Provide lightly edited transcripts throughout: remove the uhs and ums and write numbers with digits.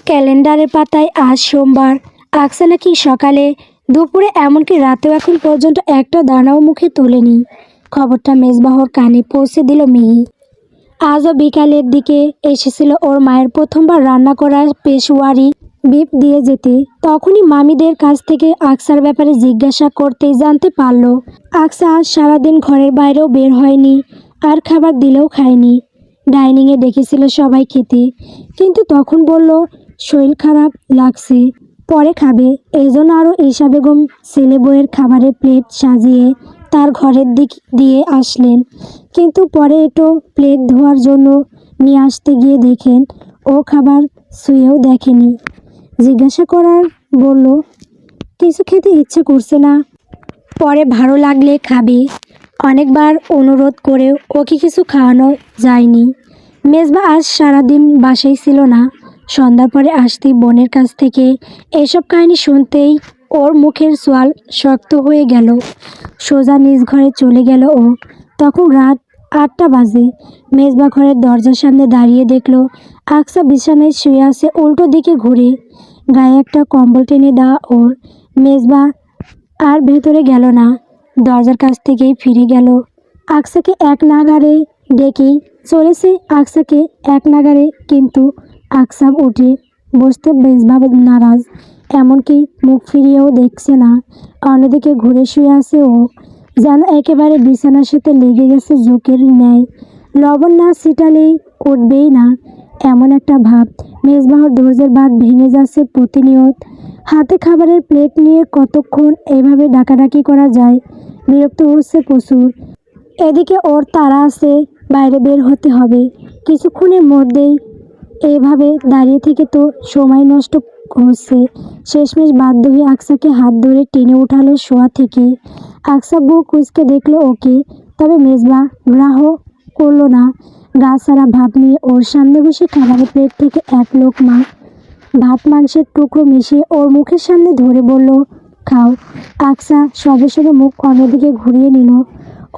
ক্যালেন্ডারের পাতায় আজ সোমবার। আকসা নাকি সকালে, দুপুরে, এমনকি রাতেও এখন পর্যন্ত একটা দানাও মুখে তোলেনি। খবরটা মেজবাহর কানে পৌঁছে দিল মিহি। আজও বিকালের দিকে এসেছিল ওর মায়ের প্রথমবার রান্না করা পেশওয়ারি বিফ দিয়ে যেতে। তখনই মামিদের কাছ থেকে আকসার ব্যাপারে জিজ্ঞাসা করতেই জানতে পারল আকসা আজ সারাদিন ঘরের বাইরেও বের হয়নি, আর খাবার দিলেও খায়নি। ডাইনিংয়ে ডেকেছিল সবাই খেতে, কিন্তু তখন বলল শরীর খারাপ লাগছে, পরে খাবে। এজন্য আরও ঈশা বেগম ছেলে বউয়ের খাবারের প্লেট সাজিয়ে তার ঘরের দিক দিয়ে আসলেন, কিন্তু পরে একটু প্লেট ধোয়ার জন্য নিয়ে আসতে গিয়ে দেখেন ও খাবার ছুঁয়েও দেখেনি। জিজ্ঞাসা করার বলল কিছু খেতে ইচ্ছে করছে না, পরে ভালো লাগলে খাবে। অনেকবার অনুরোধ করেও ওকে কিছু খাওয়ানো যায়নি। মেজবা আজ সারাদিন বাসায় ছিল না। সন্ধ্যার পরে আসতেই বোনের কাছ থেকে এসব কাহিনী শুনতেই ওর মুখের সোয়াল শক্ত হয়ে গেল। সোজা নিজ ঘরে চলে গেল ও। তখন রাত 8টা বাজে। মেজবা ঘরের দরজার সামনে দাঁড়িয়ে দেখলো আকসা বিছানায় শুয়ে আছে উল্টো দিকে ঘুরে, গায়ে একটা কম্বল টেনে দেওয়া ওর। মেজবা আর ভেতরে গেল না, দরজার কাছ থেকেই ফিরে গেল। আকসাকে এক নাগাড়ে ডেকেই চলেছে আকসাকে এক নাগাড়ে, কিন্তু আকসা উঠে বসতে মেজবা নারাজ, এমনকি মুখ ফিরিয়েও দেখছে না। অন্যদিকে ঘুরে শুয়ে আছে ও, যেন একেবারে বিছানার সাথে লেগে গেছে জোকের ন্যায়। লবণ না ছিটালেই উঠবেই না, এমন একটা ভাব। মেজবাহর ধৈর্যের বাঁধ ভেঙে যাচ্ছে প্রতিনিয়ত। হাতে খাবারের প্লেট নিয়ে কতক্ষণ এভাবে ডাকাডাকি করা যায়? বিরক্ত হচ্ছে প্রচুর। এদিকে ওর তাড়া আছে, বাইরে বের হতে হবে কিছুক্ষণের মধ্যেই। এইভাবে দাঁড়িয়ে থেকে তো সময় নষ্ট হচ্ছে। শেষমেশ বাধ্য হয়ে আকসাকে হাত ধরে টেনে উঠালো শোয়া থেকে। আকসা বুক কুঁচকে দেখলো ওকে, তবে মেজবা গ্রাহ্য করলো না। গা ছাড়া ভাব নিয়ে ওর সামনে বসে খাবারের প্লেট থেকে এক লোকমা ভাত মাংসের টুকরো মিশিয়ে ওর মুখের সামনে ধরে বলল খাও। আকসা সবে সবে মুখ অন্যদিকে ঘুরিয়ে নিল।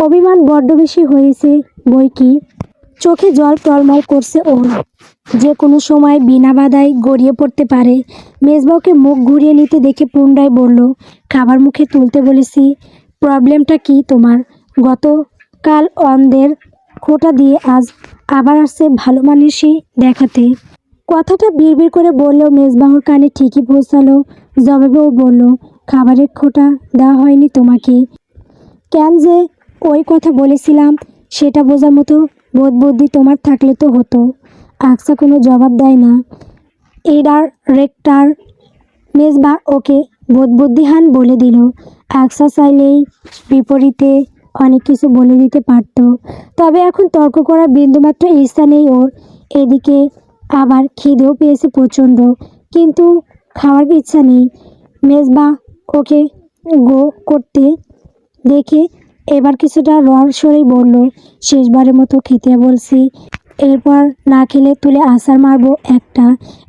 অভিমান বড্ড বেশি হয়েছে বই কি। চোখে জল টলমল করছে ওর, যে কোনো সময় বিনা বাধায় গড়িয়ে পড়তে পারে। মেজবাকে মুখ ঘুরিয়ে নিতে দেখে পুনরায় বলল খাবার মুখে তুলতে বলেছি। প্রবলেমটা কি তোমার? গতকাল অন্ধের খোঁটা দিয়ে আজ আবার আসছে ভালো মানুষই দেখাতে। কথাটা বিড়বিড় করে বললেও মেজবাহর কানে ঠিকই পৌঁছালো। জবাবেও বলল খাবারের খোঁটা দেওয়া হয়নি তোমাকে। কেন যে ওই কথা বলেছিলাম সেটা বোঝার মতো বোধ বুদ্ধি তোমার থাকলে তো হতো। আকসা কোনো জবাব দেয় না। এডার রেক্টার মেজবা ওকে বোধ বুদ্ধিহান বলে দিল। আকসা চাইলেই বিপরীতে অনেক কিছু বলে দিতে পারত, তবে এখন তর্ক করার বিন্দুমাত্র ইচ্ছা নেই ওর। এদিকে আবার খিদেও পেয়েছে প্রচণ্ড, কিন্তু খাওয়ার ইচ্ছা নেই। মেজবা ওকে গো করতে দেখে এবার কিছুটা রড় সরেই বলল শেষবারের মতো খেতে বলছি, এরপর না খেলে তুলে আছাড় মারবো একটা।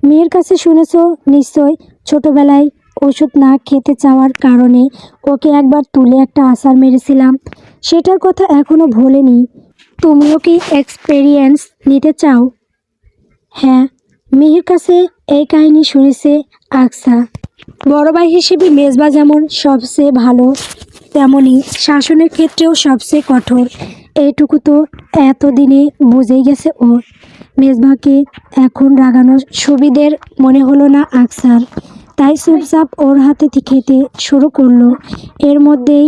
মেয়ের কাছে শুনেছ নিশ্চয়, ছোটবেলায় ওষুধ না খেতে চাওয়ার কারণে ওকে একবার তুলে একটা আছাড় মেরেছিলাম। সেটার কথা এখনো ভোলেনি। তুমিও কি এক্সপেরিয়েন্স নিতে চাও? হ্যাঁ, মিহির কাছে এই কাহিনী শুনেছে আকসা। বড় ভাই হিসেবে মেজবা যেমন সবচেয়ে ভালো, তেমনি শাসনের ক্ষেত্রেও সবচেয়ে কঠোর। এইটুকু তো এতদিনে বুঝেই গেছে ওর। মেজবাকে এখন রাগানোর সুবিধের মনে হলো না আকসার, তাই চুপচাপ ওর হাতে খেতে শুরু করলো। এর মধ্যেই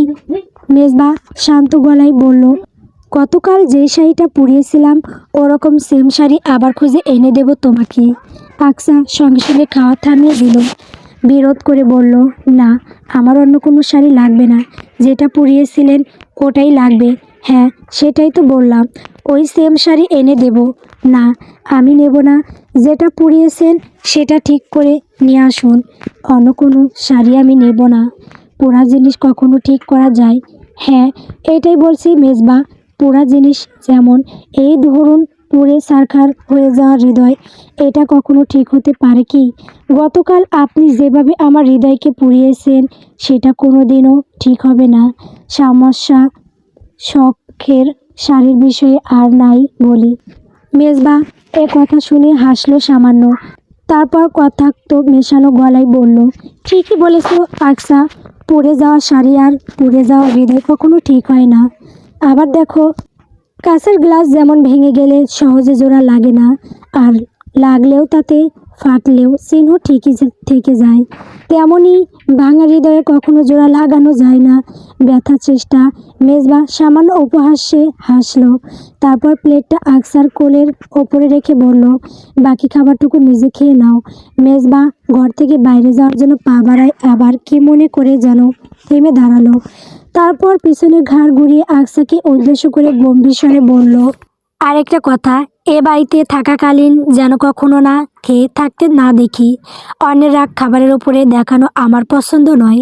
মেজবা শান্ত গলায় বলল গতকাল যে শাড়িটা পরিয়েছিলাম ওরকম সেম শাড়ি আবার খুঁজে এনে দেব তোমাকে। আকসা সঙ্গে সঙ্গে খাওয়া থামিয়ে দিল। বিরোধ করে বলল না, আমার অন্য কোনো শাড়ি লাগবে না, যেটা পরিয়েছিলেন ওটাই লাগবে। হ্যাঁ, সেটাই তো বললাম, ওই সেম শাড়ি এনে দেব। না, আমি নেব না, যেটা পরিয়েছেন সেটা ঠিক করে নিয়ে আসুন। অন্য কোনো শাড়ি আমি নেব না। পোড়া জিনিস কখনো ঠিক করা যায়? হ্যাঁ, এটাই বলছি মেজবা, পোড়া জিনিস যেমন এই ধরুন পুড়ে ছারখার হয়ে যাওয়া হৃদয়, এটা কখনো ঠিক হতে পারে কি? গতকাল আপনি যেভাবে আমার হৃদয়কে পুড়িয়েছেন সেটা কোনো দিনও ঠিক হবে না। সমস্যা শখের শাড়ির বিষয়ে আর নাই বলি। মেজবা এ কথা শুনে হাসলো সামান্য, তারপর কথাক্ত মেশানো গলায় বলল, ঠিকই বলেছ আকসা, পড়ে যাওয়া শাড়ি আর পুড়ে যাওয়া হৃদয় কখনো ঠিক হয় না। আবার দেখো, কাঁচের গ্লাস যেমন ভেঙে গেলে সহজে জোড়া লাগে না, আর লাগলেও তাতে ফাটলেও চিহ্ন ঠিকই থেকে যায়, তেমনই ভাঙা হৃদয়ে কখনো জোড়া লাগানো যায় না। ব্যথার চেষ্টা। মেজবা সামান্য উপহাসে হাসলো, তারপর প্লেটটা আকসার কোলের ওপরে রেখে বলল, বাকি খাবারটুকু নিজে খেয়ে নাও। মেজবা ঘর থেকে বাইরে যাওয়ার জন্য পা বাড়ায়, আবার কি মনে করে যেন থেমে দাঁড়ালো। তারপর পিছনে ঘাড় ঘুরিয়ে আকসাকে উদ্দেশ্য করে গম্ভীর স্বরে বলল, আরেকটা কথা, এ বাড়িতে থাকাকালীন যেন কখনো না খেয়ে থাকতে না দেখি। অন্যের রাগ খাবারের উপরে দেখানো আমার পছন্দ নয়।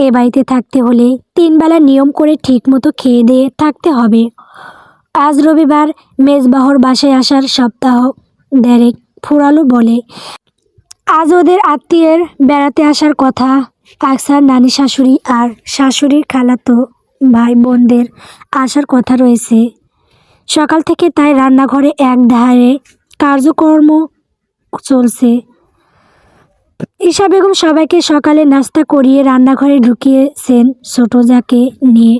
এ বাড়িতে থাকতে হলে 3 বেলা নিয়ম করে ঠিক মতো খেয়ে দিয়ে থাকতে হবে। আজ রবিবার, মেজবাহর বাসায় আসার সপ্তাহ দেড়েক ফুরালো বলে। আজ ওদের আত্মীয়ের বেড়াতে আসার কথা। আকসার নানি শাশুড়ি আর শাশুড়ির খালাতো ভাই বোনদের আসার কথা রয়েছে সকাল থেকে, তাই রান্নাঘরে এক ধারে কার্যকর্ম চলছে। ঈশা বেগম সবাইকে সকালে নাস্তা করিয়ে রান্নাঘরে ঢুকিয়েছেন ছোট যাকে নিয়ে।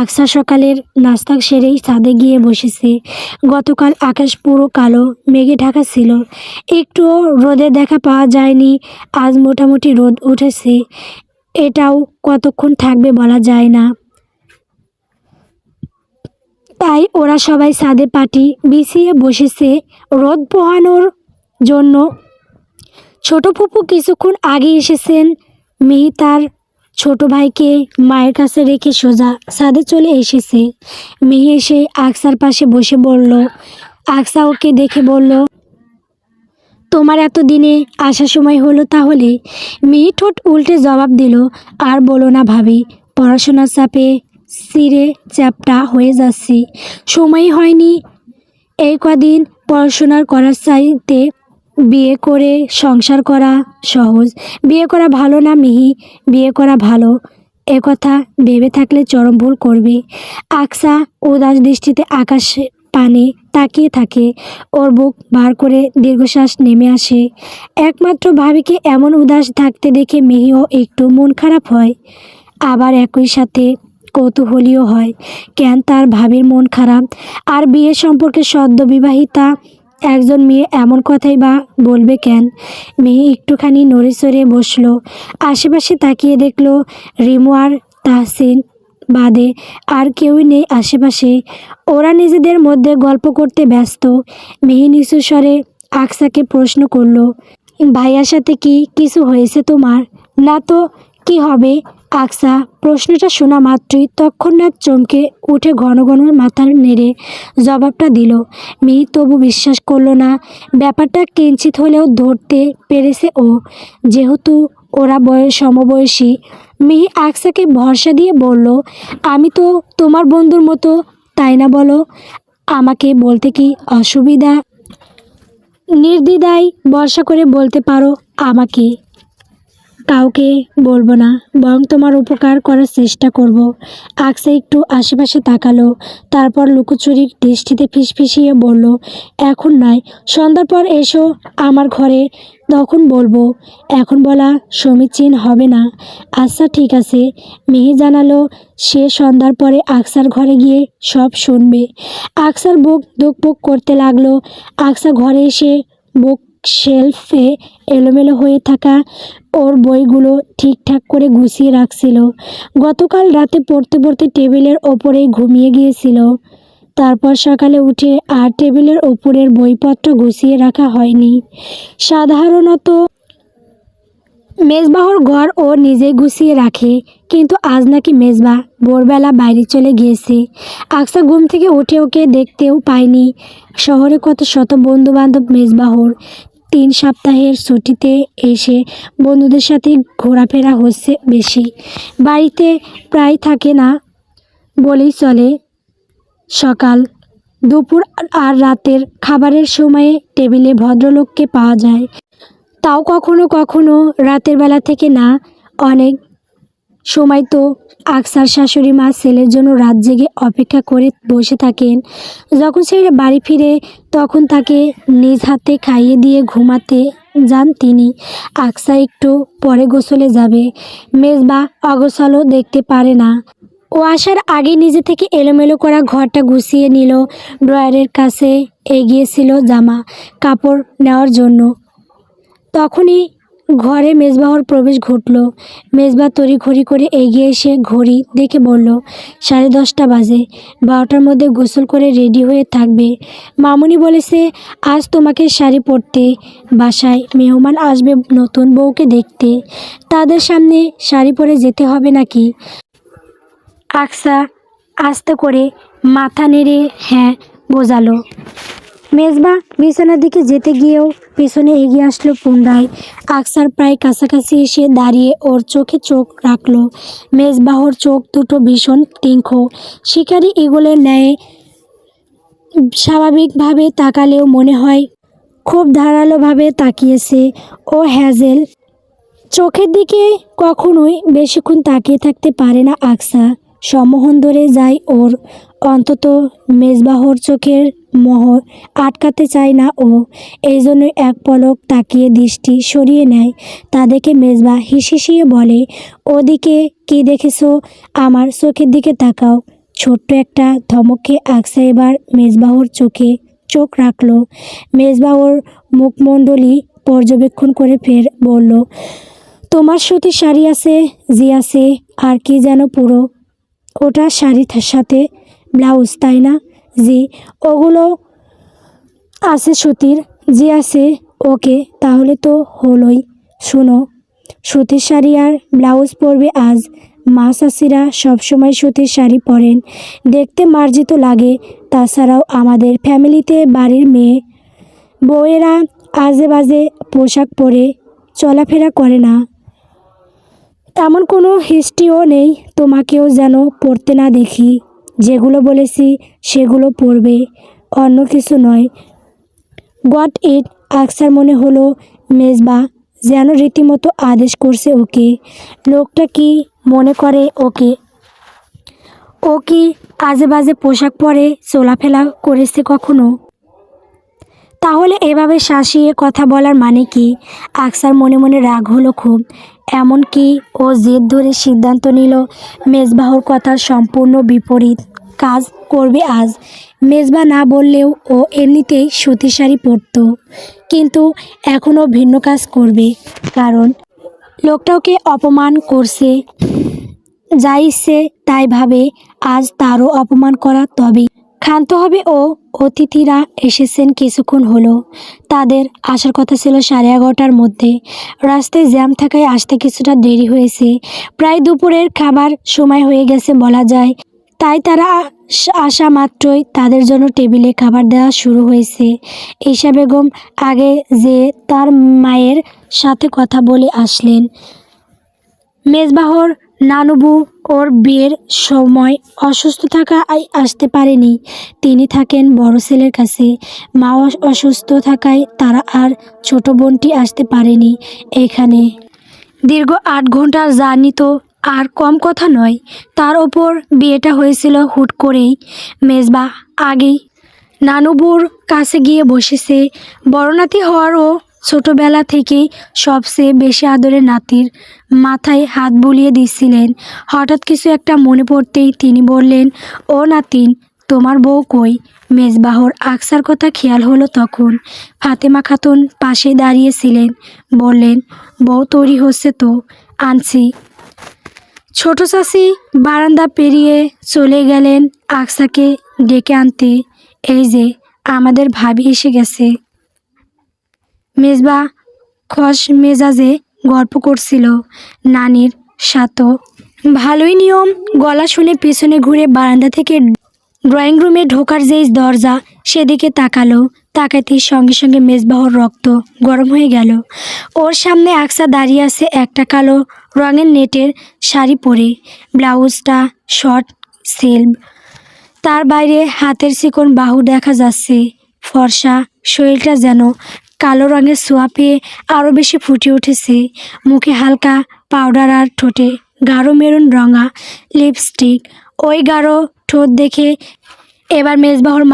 আকসা সকালের নাস্তা সেরেই ছাদে গিয়ে বসেছে। গতকাল আকাশ পুরো কালো মেঘে ঢাকা ছিল, একটুও রোদের দেখা পাওয়া যায়নি। আজ মোটামুটি রোদ উঠেছে, এটাও কতক্ষণ থাকবে বলা যায় না। তাই ওরা সবাই ছাদে পাটি বিছিয়ে বসেছে রোদ পোহানোর জন্য। ছোট ফুপু কিছুক্ষণ আগে এসেছেন। মিহি তার ছোট ভাইকে মায়ের কাছে রেখে সোজা ছাদে চলে এসেছে। মিহি এসে আকসার পাশে বসে বলল, আকসা ওকে দেখে বলল, তোমার এত দিনে আসার সময় হলো তাহলে? মিহি ঠোঁট উল্টে জবাব দিল, আর বলো না ভাবি, পড়াশোনার চাপে সিরে চ্যাপটা হয়ে যাচ্ছি, সময়ই হয়নি। এই কদিন পড়াশোনার করার চাইতে বিয়ে করে সংসার করা সহজ। বিয়ে করা ভালো না মিহি, বিয়ে করা ভালো, একথা ভেবে থাকলে চরম ভুল করবে। আকসা উদাস দৃষ্টিতে আকাশে পানে তাকিয়ে থাকে। ওর বুক বার করে দীর্ঘশ্বাস নেমে আসে। একমাত্র ভাবিকে এমন উদাস থাকতে দেখে মিহিও একটু মন খারাপ হয়, আবার একই সাথে কৌতূহলীও হয়। কেন তার ভাবির মন খারাপ? আর বিয়ে সম্পর্কে সদ্য বিবাহিতা একজন মেয়ে এমন কথাই বা বলবে কেন? মেয়ে একটুখানি নড়ে চড়ে বসলো, আশেপাশে তাকিয়ে দেখলো রিমু আর তাহসিন বাদে আর কেউই নেই আশেপাশে। ওরা নিজেদের মধ্যে গল্প করতে ব্যস্ত। মেহি নিচু স্বরে আকসাকে প্রশ্ন করলো, ভাইয়ার সাথে কি কিছু হয়েছে তোমার? না তো কি হবে? আকসা প্রশ্নটা শোনা মাত্রই তৎক্ষণাৎ চমকে উঠে ঘন ঘন মাথা নেড়ে জবাবটা দিল। মিহি তবু বিশ্বাস করলো না। ব্যাপারটা কিঞ্চিত হলেও ধরতে পেরেছে ও, যেহেতু ওরা সমবয়সী। মিহি আকসাকে ভরসা দিয়ে বলল, আমি তো তোমার বন্ধুর মতো, তাই না বলো? আমাকে বলতে কি অসুবিধা? নির্দ্বিধায় ভরসা করে বলতে পারো আমাকে। কাউকে বলবো না, বরং তোমার উপকার করার চেষ্টা করব। আকসা একটু আশেপাশে তাকালো, তারপর লুকোচুরি দৃষ্টিতে ফিসফিসিয়ে বলল, এখন নয়, সন্ধ্যার পর এসো আমার ঘরে, তখন বলবো। এখন বলা সমীচীন হবে না। আচ্ছা ঠিক আছে। মিহি জানালো সে সন্ধ্যার পরে আকসার ঘরে গিয়ে সব শুনবে। আকসার বুক ধুকপুক করতে লাগলো। আকসা ঘরে এসে বুক শেলফে এলোমেলো হয়ে থাকা ওর বইগুলো ঠিকঠাক করে গুছিয়ে রাখছিল। গতকাল রাতে পড়তে পড়তে টেবিলের ওপরেই ঘুমিয়ে গিয়েছিল। তারপর সকালে উঠে আর টেবিলের ওপরের বইপত্র গুছিয়ে রাখা হয়নি। সাধারণত মেজবাহর ঘর ও নিজে গুছিয়ে রাখে, কিন্তু আজ নাকি মেজবা ভোরবেলা বাইরে চলে গিয়েছে। আকসা ঘুম থেকে উঠে ওকে দেখতেও পায়নি। শহরে কত শত বন্ধু বান্ধব মেজবাহর। 3 সপ্তাহের ছুটিতে এসে বন্ধুদের সাথে ঘোরাফেরা হচ্ছে বেশি, বাড়িতে প্রায় থাকে না বলেই চলে। সকাল, দুপুর আর রাতের খাবারের সময়ে টেবিলে ভদ্রলোককে পাওয়া যায়, তাও কখনো কখনো রাতের বেলা থেকে না। অনেক সময় তো আকসার শাশুড়ি মা ছেলের জন্য রাত জেগে অপেক্ষা করে বসে থাকেন। যখন ছেলে বাড়ি ফিরে তখন তাকে নিজ হাতে খাইয়ে দিয়ে ঘুমাতে যান তিনি। আকসা একটু পরে গোসলে যাবে। মেজবা অগোছালো দেখতে পারে না। ও আসার আগে নিজে থেকে এলোমেলো করা ঘরটা গুছিয়ে নিল। ড্রয়ারের কাছে এগিয়েছিল জামা কাপড় নেওয়ার জন্য। তখনই ঘরে মেজবাহর প্রবেশ ঘটল। মেজবা তড়িঘড়ি করে এগিয়ে এসে ঘড়ি দেখে বলল, 10:30 বাজে। 12টার মধ্যে গোসল করে রেডি হয়ে থাকবে। মামুনি বলেছে আজ তোমাকে শাড়ি পরতে। বাসায় মেহমান আসবে নতুন বউকে দেখতে, তাদের সামনে শাড়ি পরে যেতে হবে নাকি? আকসা আস্তে করে মাথা নেড়ে হ্যাঁ বোঝালো। মেজবা বিছানার দিকে যেতে গিয়েও পেছনে এগিয়ে আসলো পুনরায়। আকসার প্রায় কাছাকাছি এসে দাঁড়িয়ে ওর চোখে চোখ রাখলো। মেজবাহর চোখ দুটো ভীষণ তীক্ষ্ণ, শিকারি ঈগলের ন্যায়। স্বাভাবিকভাবে তাকালেও মনে হয় খুব ধারালোভাবে তাকিয়েছে। ও হ্যাজেল চোখের দিকে কখনোই বেশিক্ষণ তাকিয়ে থাকতে পারে না আকসা। সম্মোহন ধরে যায় ওর। অন্তত মেজবাহর চোখের মোহর আটকাতে চায় না ও। এই জন্য এক পলক তাকিয়ে দৃষ্টি সরিয়ে নেয়। তা দেখে মেজবা হিসিয়ে বলে, ওদিকে কি দেখেছো? আমার চোখের দিকে তাকাও। ছোট্ট একটা ধমকে আকসা এবার মেজবাহর চোখে চোখ রাখলো। মেজবাহর মুখমণ্ডলী পর্যবেক্ষণ করে ফের বলল, তোমার সুতির শাড়ি আছে? জি আছে। আর কি যেন পুরো? ওটা শাড়ির সাথে ব্লাউজ, তাই না? জি। ওগুলো আছে সুতির? জি আছে। ওকে, তাহলে তো হলোই। শোনো, সুতির শাড়ি আর ব্লাউজ পরবে আজ। মা চাচিরা সবসময় সুতির শাড়ি পরেন, দেখতে মার্জিত লাগে। তাছাড়াও আমাদের ফ্যামিলিতে বাড়ির মেয়ে বউয়েরা আজে বাজে পোশাক পরে চলাফেরা করে না। এমন কোনো হিস্ট্রিও নেই তোমাকেও যেন পড়তে না দেখি। যেগুলো বলেছি সেগুলো পড়বে, অন্য কিছু নয়। Got it. আকসার মনে হলো মেজবা যেন রীতিমতো আদেশ করছে ওকে। লোকটা কি মনে করে ওকে? ও কি আজে বাজে পোশাক পরে চলাফেরা করেছে কখনো? তাহলে এভাবে শাসিয়ে কথা বলার মানে কি? আকসার মনে মনে রাগ হলো খুব। এমনকি ও জেদ ধরে সিদ্ধান্ত নিল মেজবাহর কথার সম্পূর্ণ বিপরীত কাজ করবে আজ। মেজবা না বললেও ও এমনিতেই সুতির শাড়ি পরত, কিন্তু এখনও ভিন্ন কাজ করবে। কারণ লোকটা ওকে অপমান করছে। যা ইচ্ছে তাই ভাবে, আজ তারও অপমান করা তবেই ক্ষান্ত হবে ও। অতিথিরা এসেছেন কিছুক্ষণ হলো। তাদের আসার কথা ছিল 11:30টার মধ্যে। রাস্তায় জ্যাম থাকায় আসতে কিছুটা দেরি হয়েছে। প্রায় দুপুরের খাবার সময় হয়ে গেছে বলা যায়। তাই তারা আসা মাত্রই তাদের জন্য টেবিলে খাবার দেওয়া শুরু হয়েছে। ঈশা বেগম আগে যে তার মায়ের সাথে কথা বলে আসলেন। মেজবাহর নানুবু ওর বিয়ের সময় অসুস্থ থাকায় আসতে পারেনি। তিনি থাকেন বড় ছেলের কাছে। মা অসুস্থ থাকায় তারা আর ছোট বোনটি আসতে পারেনি এখানে। দীর্ঘ 8 ঘন্টার জার্নি তো আর কম কথা নয়। তার ওপর বিয়েটা হয়েছিল হুট করেই। মেজবা আগেই নানুবুর কাছে গিয়ে বসেছে। বড় নাতি হওয়ারও ছোটবেলা থেকেই সবচেয়ে বেশি আদরের নাতির মাথায় হাত বুলিয়ে দিচ্ছিলেন। হঠাৎ কিছু একটা মনে পড়তেই তিনি বললেন, ও নাতিন, তোমার বউ কই? মেজবাহর আকসার কথা খেয়াল হলো তখন। ফাতেমা খাতুন পাশে দাঁড়িয়েছিলেন। বললেন, বউ তৈরি হচ্ছে তো, আনছি। ছোট চাচি বারান্দা পেরিয়ে চলে গেলেন আকসাকে ডেকে আনতে। এই যে আমাদের ভাবি এসে গেছে। মেজবা খস মেজাজে গল্প করছিল নানির সাথে। ভালোই নিয়ম। গলা শুনে পিছনে ঘুরে বারান্দা থেকে ড্রয়িং রুমে ঢোকার যেই দরজা সেদিকে তাকালো। তাকাতেই সঙ্গে সঙ্গে মেজবাহর রক্ত গরম হয়ে গেল। ওর সামনে আকসা দাঁড়িয়ে আছে একটা কালো রঙের নেটের শাড়ি পরে। ব্লাউজটা শর্ট স্লিভ, তার বাইরে হাতের চিকন বাহু দেখা যাচ্ছে। ফর্সা শরীরটা যেন কালো রঙের ছোঁয়া পেয়ে আরও বেশি ফুটে উঠেছে। মুখে হালকা পাউডার আর ঠোঁটে গাঢ় মেরুন রঙা লিপস্টিক। ওই গাঢ় ঠোঁট দেখে এবার মেজবাহর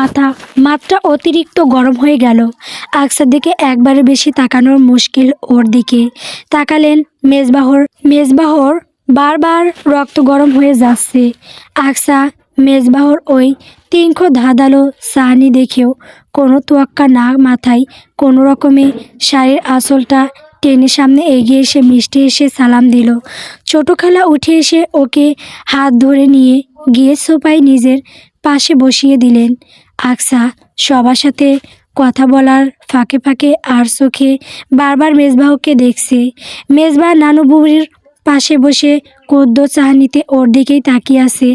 মাত্রা অতিরিক্ত গরম হয়ে গেল। আকসার দিকে একবারে বেশি তাকানোর মুশকিল। ওর দিকে তাকালেন মেজবাহর বারবার রক্ত গরম হয়ে যাচ্ছে। আকসা মেজবাহর ওই তীক্ষ্ণ ধাঁধালো চাহনি দেখেও কোনো তোয়াক্কা না মাথায় কোনো রকমে শাড়ির আঁচলটা টেনে সামনে এগিয়ে এসে মিষ্টি এসে সালাম দিল। ছোট খালা উঠে এসে ওকে হাত ধরে নিয়ে গিয়ে সোফায় নিজের পাশে বসিয়ে দিলেন। আকসা সবার সাথে কথা বলার ফাঁকে ফাঁকে আর চোখে বারবার মেজবাহকে দেখছে। মেজবাহ নানু বুড়ির পাশে বসে কদ্দ চাহনিতে ওর দিকেই তাকিয়ে আছে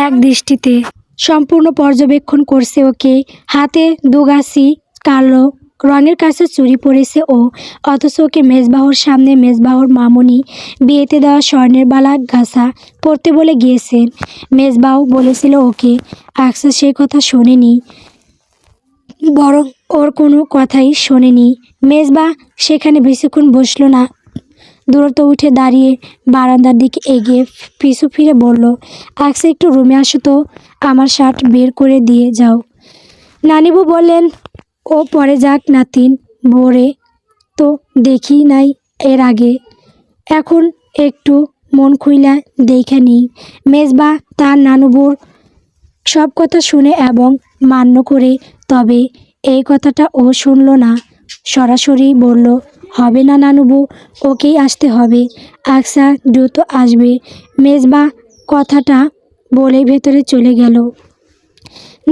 এক দৃষ্টিতে। সম্পূর্ণ পর্যবেক্ষণ করছে ওকে। হাতে দুগাছি কালো রঙের কাছে চুড়ি পরেছে ও, অথচ ওকে মেজবাহর সামনে মেজবাহর মামুনি বিয়েতে দেওয়া স্বর্ণের বালা গাছা পরতে বলে গিয়েছেন। মেজবাহ বলেছিল ওকে। আকসা সেই কথা শোনেনি, বরং ওর কোনো কথাই শোনেনি। মেজবাহ সেখানে বেশিক্ষণ বসলো না, দূরত্ব উঠে দাঁড়িয়ে বারান্দার দিকে এগিয়ে পিছু ফিরে বলল, আকসা একটু রুমে আসো তো, আমার শার্ট বের করে দিয়ে যাও। নানিবু বললেন, ও পরে যাক নাতিন, বরে তো দেখি নাই এর আগে, এখন একটু মন খুইলা দেখে নিই। মেজবা তার নানুবুর সব কথা শুনে এবং মান্য করে, তবে এই কথাটা ও শুনল না। সরাসরি বলল, হবে না নানুবু, ওকেই আসতে হবে। আকসা দ্রুত আসবে। মেজবা কথাটা বলেই ভেতরে চলে গেল।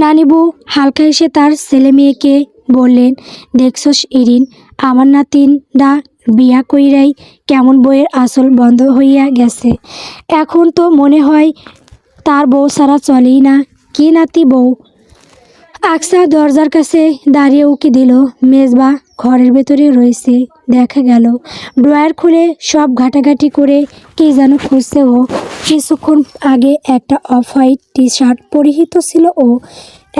নানিবু হালকা এসে তার ছেলে মেয়েকে বললেন, দেখছস ইরিন, আমার নাতিনরা বিয়া কইরাই কেমন বইয়ের আসল বন্ধ হইয়া গেছে। এখন তো মনে হয় তার বউ ছাড়া চলেই না। কি নাতি বউ? আকসা দরজার কাছে দাঁড়িয়ে উকি দিল। মেজবা ঘরের ভেতরে রয়েছে। দেখা গেল ড্রয়ার খুলে সব ঘাটাঘাটি করে কি যেন খুঁজছে ও। কিছুক্ষণ আগে একটা অফ হোয়াইট টি শার্ট পরিহিত ছিল ও,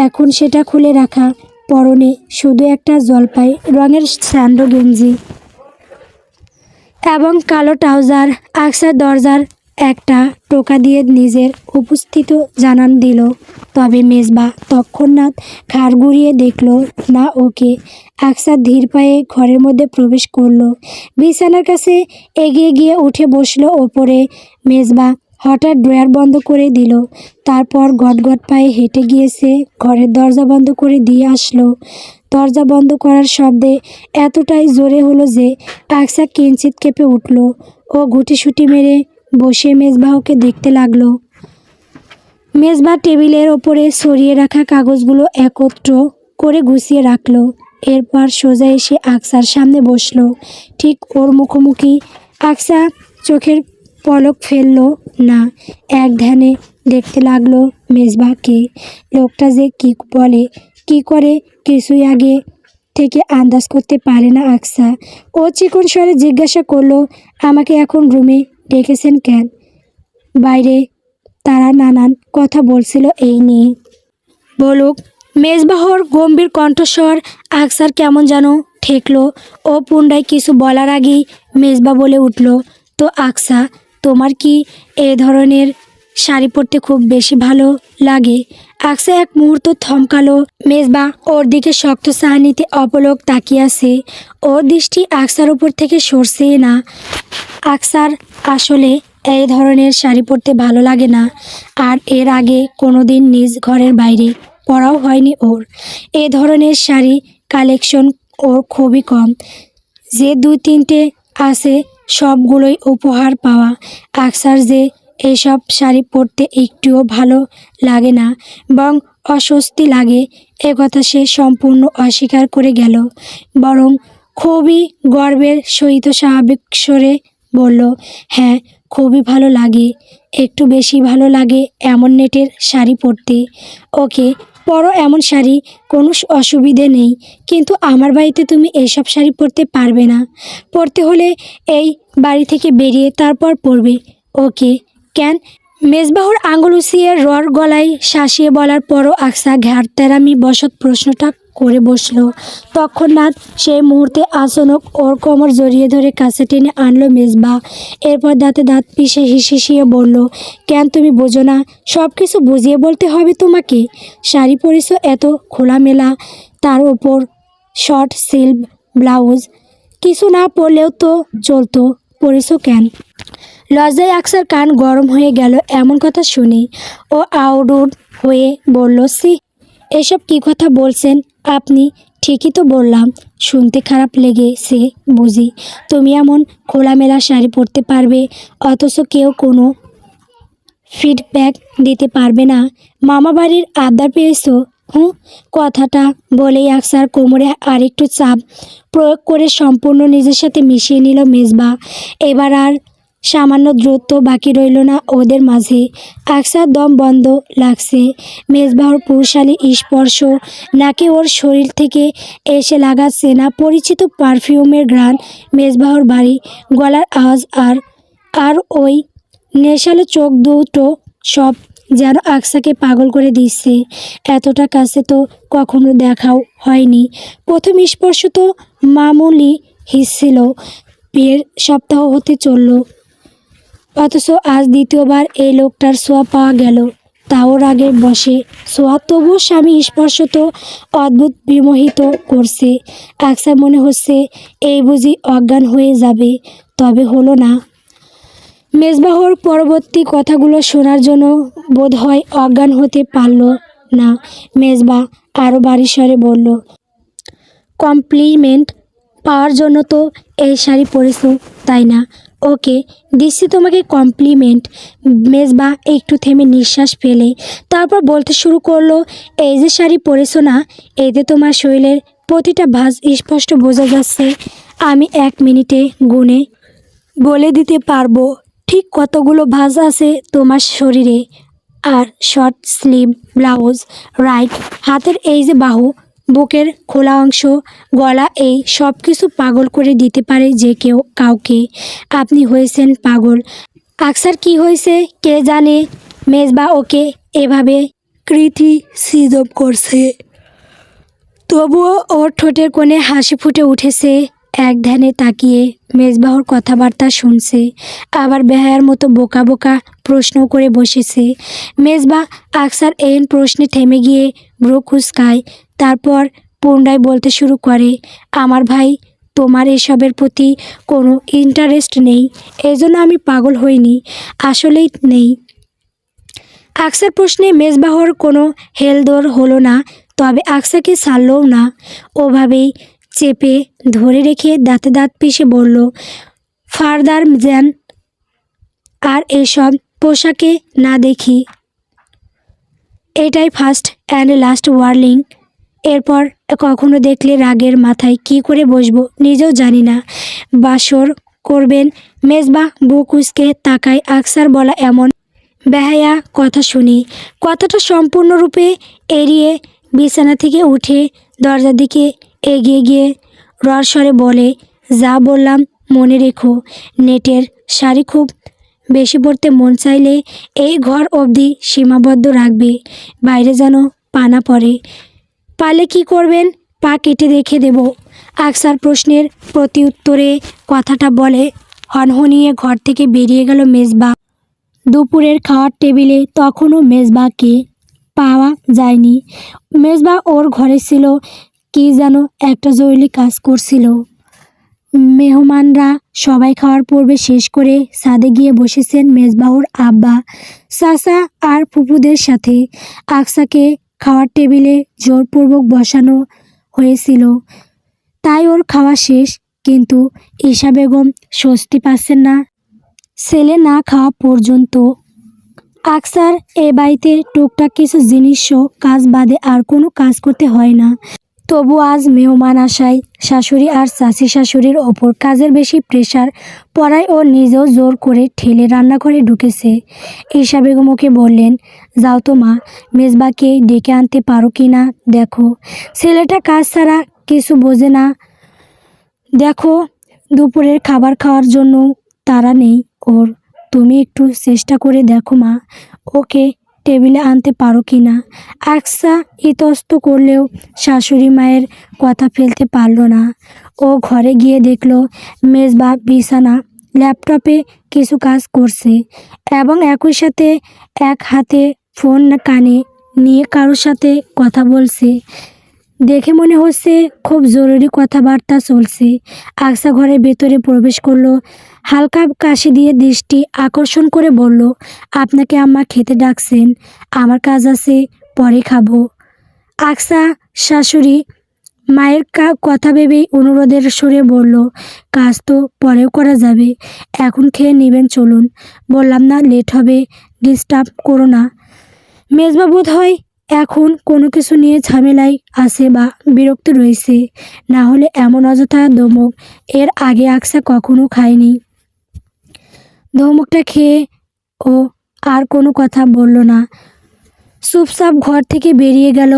এখন সেটা খুলে রাখা, পরনে শুধু একটা জলপাই রঙের স্যান্ডো গেঞ্জি এবং কালো ট্রাউজার। আকসা দরজার একটা টোকা দিয়ে নিজের উপস্থিতি জানান দিল, তবে মেজবা তৎক্ষণাৎ ঘাড় ঘুরিয়ে দেখল না ওকে। আকসা ধীর পায়ে ঘরের মধ্যে প্রবেশ করলো, বিছানার কাছে এগিয়ে গিয়ে উঠে বসলো ওপরে। মেজবা হঠাৎ ড্রয়ার বন্ধ করে দিল, তারপর গটগট পায়ে হেঁটে গিয়েছে ঘরের দরজা বন্ধ করে দিয়ে আসলো। দরজা বন্ধ করার শব্দে এতটাই জোরে হলো যে আকসা কিঞ্চিত কেঁপে উঠল। ও গুটিসুটি মেরে বসে মেজবাহকে দেখতে লাগলো। মেজবা টেবিলের ওপরে ছড়িয়ে রাখা কাগজগুলো একত্র করে গুছিয়ে রাখলো। এরপর সোজা এসে আকসার সামনে বসলো, ঠিক ওর মুখোমুখি। আকসা চোখের পলক ফেললো না, এক ধ্যানে দেখতে লাগলো মেজবাহকে। লোকটা যে কি বলে কি করে কিছুই আগে থেকে আন্দাজ করতে পারে না আকসা। ও চিকন স্বরে জিজ্ঞাসা করলো, আমাকে এখন রুমে ডেকেছেন কেন? বাইরে তারা নানান কথা বলছিল এই নিয়ে। বলুক। মেজবাহর গম্ভীর কণ্ঠস্বর আকসার কেমন যেন ঠেকলো। ও পুন্ডায় কিছু বলার আগেই মেজবা বলে উঠল, তো আকসা, তোমার কি এ ধরনের শাড়ি পরতে খুব বেশি ভালো লাগে? আকসা এক মুহূর্ত থমকালো। মেজবা ওর দিকে শক্ত চাহনিতে অপলক তাকিয়ে আছে। ওর দৃষ্টি আকসার উপর থেকে সরছে না। আকসার আসলে এই ধরনের শাড়ি পরতে ভালো লাগে না, আর এর আগে কোনো দিন নিজ ঘরের বাইরে পরাও হয়নি ওর। এ ধরনের শাড়ি কালেকশন ওর খুবই কম, যে দুই তিনটে আছে সবগুলোই উপহার পাওয়া। আকসার যে এসব শাড়ি পরতে একটুও ভালো লাগে না, বরং অস্বস্তি লাগে, একথা সে সম্পূর্ণ অস্বীকার করে গেল। বরং খুবই গর্বের সহিত স্বাভাবিক স্বরে বলল, হ্যাঁ, খুবই ভালো লাগে, একটু বেশি ভালো লাগে এমন নেটের শাড়ি পরতে। ওকে, পরো এমন শাড়ি, কোনো অসুবিধে নেই, কিন্তু আমার বাড়িতে তুমি এইসব শাড়ি পরতে পারবে না। পরতে হলে এই বাড়ি থেকে বেরিয়ে তারপর পরবে। ওকে? কেন? মেজবাহর আঙুল উঁচিয়ে রর গলায় শাসিয়ে বলার পরও আকসা ঘাড় তেরামি বশত প্রশ্নটা করে বসলো। তৎক্ষণাৎ সেই মুহূর্তে আচানক ওর কোমর জড়িয়ে ধরে কাছে টেনে আনলো মেজবা। এরপর দাঁতে দাঁত পিষে হিসিয়ে বলল, কেন তুমি বোঝো না? সব কিছু বুঝিয়ে বলতে হবে তোমাকে? শাড়ি পরেছ এত খোলামেলা, তার ওপর শর্ট সিল্ক ব্লাউজ, কিছু না পরলেও তো চলতো, পরেছ কেন? লজ্জায় আকসার কান গরম হয়ে গেল এমন কথা শুনে। ও আউটউড হয়ে বলল, সি, এসব কি কথা বলছেন আপনি? ঠিকই তো বললাম। শুনতে খারাপ লেগেছে বুঝি? তুমি এমন খোলামেলা শাড়ি পরতে পারবে, অথচ কেউ কোনো ফিডব্যাক দিতে পারবে না? মামা বাড়ির আবদার পেয়েছো? কথাটা বলেই আকসার কোমরে আরেকটু চাপ প্রয়োগ করে সম্পূর্ণ নিজের সাথে মিশিয়ে নিল মেজবা। এবার আর সামান্য দূরত্ব বাকি রইল না ওদের মাঝে। আকসার দম বন্ধ লাগছে। মেজবাহর পুরুষালী স্পর্শ, নাকি ওর শরীর থেকে এসে লাগাচ্ছে না পরিচিত পারফিউমের ঘ্রাণ, মেজবাহর বাড়ি গলার আওয়াজ আর আর ওই নেশালো চোখ দুটো, সব যেন আকসাকে পাগল করে দিচ্ছে। এতটা কাছে তো কখনো দেখাও হয়নি। প্রথম স্পর্শ তো মামুলি হিসছিল, বিয়ের সপ্তাহ হতে চলল, অথচ আজ দ্বিতীয়বার এই লোকটার ছোঁয়া পাওয়া গেল, তাও রাগের বসে ছোঁয়া। তবুও স্বামী স্পর্শ তো অদ্ভুত বিমোহিত করছে। আকসার মনে হচ্ছে এই বুঝি অজ্ঞান হয়ে যাবে, তবে হলো না। মেজবাহর পরবর্তী কথাগুলো শোনার জন্য বোধহয় অজ্ঞান হতে পারল না। মেজবা আরও বাড়ি স্বরে বলল, কমপ্লিমেন্ট পাওয়ার জন্য তো এই শাড়ি পরেছো, তাই না? ওকে, দিচ্ছি তোমাকে কমপ্লিমেন্ট। মেজবা একটু থেমে নিঃশ্বাস ফেলে তারপর বলতে শুরু করলো, এই যে শাড়ি পরেছো না, এতে তোমার শরীরের প্রতিটা ভাঁজ স্পষ্ট বোঝা যাচ্ছে। আমি 1 মিনিটে গুণে বলে দিতে পারবো ঠিক কতগুলো ভাঁজ আছে তোমার শরীরে। আর শর্ট স্লিভ ব্লাউজ, রাইট, হাতের এই যে বাহু, বুকের খোলা অংশ, গলা, এই সব কিছু পাগল করে দিতে পারে যে কেউ কাউকে। আপনি হয়েছেন পাগল। আকসার কি হয়েছে কে জানে? মেজবা ওকে এভাবে ক্রিটিসিজম করছে, তবুও ওর ঠোঁটের কোণে হাসি ফুটে উঠেছে। এক ধ্যানে তাকিয়ে মেজবাহর কথাবার্তা শুনছে, আবার বেহায়ার মতো বোকা বোকা প্রশ্ন করে বসেছে। মেজবা আকসার এই প্রশ্নে থেমে গিয়ে ভ্রু কুঁচকায়, তারপর পুনরায় বলতে শুরু করে, আমার ভাই, তোমার এসবের প্রতি কোনো ইন্টারেস্ট নেই, এজন্য আমি পাগল হইনি, আসলেই নেই। আকসার প্রশ্নে মেজবাহর কোনো হেলদোল হলো না, তবে আকসাকে ছাড়লও না। ওভাবেই চেপে ধরে রেখে দাঁতে দাঁত পিষে বলল, ফার্দার যেন আর এসব পোশাকে না দেখি, এটাই ফার্স্ট অ্যান্ড লাস্ট ওয়ার্নিং। এরপর কখনো দেখলে রাগের মাথায় কি করে বসবো নিজেও জানি না। বাসর করবেন? মেজবা বুক উচকে তাকায় আকসার বলা এমন বেহায়া কথা শুনি। কথাটা সম্পূর্ণরূপে এড়িয়ে বিছানা থেকে উঠে দরজার দিকে এগিয়ে গিয়ে রড়স্বরে বলে, যা বললাম মনে রেখো। নেটের শাড়ি খুব বেশি পরতে মন চাইলে এই ঘর অবধি সীমাবদ্ধ রাখবে, বাইরে যেন পা না পড়ে। পারলে কি করবেন? পা কেটে রেখে দেব। আকসার প্রশ্নের প্রতিউত্তরে কথাটা বলে হনহনিয়ে ঘর থেকে বেরিয়ে গেল মেজবা। দুপুরের খাওয়ার টেবিলে তখনও মেজবাকে পাওয়া যায়নি। মেজবা ওর ঘরে ছিল, কি যেন একটা জরুরি কাজ করছিল। মেহমানরা সবাই খাওয়ার পূর্বে শেষ করে ছাদে গিয়ে বসেছেন মেজবাহুর আব্বা, চাচা আর ফুপুদের সাথে। আকসাকে খাওয়ার টেবিলে জোরপূর্বক বসানো হয়েছিল, তাই ওর খাওয়া শেষ, কিন্তু ঈশা বেগম স্বস্তি পাচ্ছেন না ছেলে না খাওয়া পর্যন্ত। আকসার এ বাড়িতে টুকটাক কিছু জিনিসও কাজ বাদে আর কোনো কাজ করতে হয় না, তবু আজ মেহমান আসায় শাশুড়ি আর চাচি শাশুড়ির ওপর কাজের বেশি প্রেশার পড়ায় ও নিজেও জোর করে ঠেলে রান্নাঘরে ঢুকেছে। ঈশা বেগম ওকে বললেন, যাও তো মা, মেজবাকে ডেকে আনতে পারো কি না দেখো, ছেলেটা কাজ ছাড়া কিছু বোঝে না। দেখো, দুপুরের খাবার খাওয়ার জন্য তাড়া নেই ওর, তুমি একটু চেষ্টা করে দেখো মা, ওকে টেবিলে আনতে পারো কি না। আকসা ইতস্ত করলেও শাশুড়ি মায়ের কথা ফেলতে পারল না। ও ঘরে গিয়ে দেখলো মেজবা বিছানা ল্যাপটপে কিছু কাজ করছে এবং একই সাথে এক হাতে ফোন কানে নিয়ে কারোর সাথে কথা বলছে। দেখে মনে হচ্ছে খুব জরুরি কথাবার্তা চলছে। আকসা ঘরের ভেতরে প্রবেশ করলো, হালকা কাশি দিয়ে দৃষ্টি আকর্ষণ করে বলল, আপনাকে আম্মা খেতে ডাকছেন, আমার কাজ আছে, পরে খাবো। আকসা শাশুড়ি মায়ের কথা ভেবেই অনুরোধের সুরে বলল, কাজ তো পরেও করা যাবে, এখন খেয়ে নেবেন, চলুন। বললাম না লেট হবে, ডিস্টার্ব করো না। মেজবা বোধ হয় এখন কোনো কিছু নিয়ে ঝামেলায় আছে বা বিরক্ত রয়েছে, না হলে এমন অযথা ধমক এর আগে আকসা কখনো খায়নি। ধমকটা খেয়ে ও আর কোনো কথা বলল না, চুপচাপ ঘর থেকে বেরিয়ে গেল।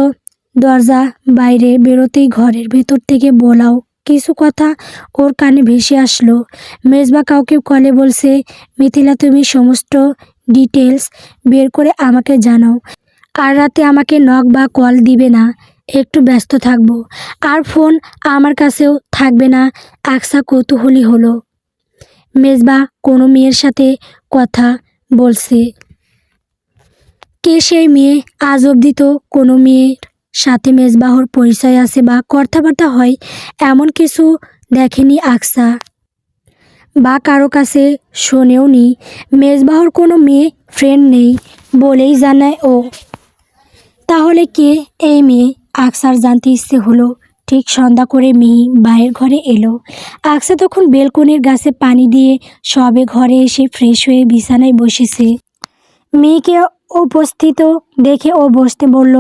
দরজা বাইরে বেরোতেই ঘরের ভেতর থেকে বলাও কিছু কথা ওর কানে ভেসে আসলো। মেজবা কাউকে কলে বলছে, মিথিলা তুমি সমস্ত ডিটেলস বের করে আমাকে জানাও, আর রাতে আমাকে নক বা কল দিবে না, একটু ব্যস্ত থাকবো, আর ফোন আমার কাছেও থাকবে না। আকসা কৌতূহলী হলো, মেজবা কোনো মেয়ের সাথে কথা বলছে। কে সেই মেয়ে? আজ অবধি তো কোনো মেয়ের সাথে মেজবাহর পরিচয় আছে বা কথাবার্তা হয় এমন কিছু দেখেনি আকসা, বা কারো কাছে শোনেও নি। মেজবাহর কোনো মেয়ে ফ্রেন্ড নেই বলেই জানায় ও। তাহলে কে এই মেয়ে? আকসার জানতে ইচ্ছে হলো। ঠিক সন্ধ্যা করে মিহি বাইরের ঘরে এলো। আকসা তখন বেলকনির গাছে পানি দিয়ে সবে ঘরে এসে ফ্রেশ হয়ে বিছানায় বসেছে। মেয়েকে উপস্থিত দেখে ও বসতে বলল।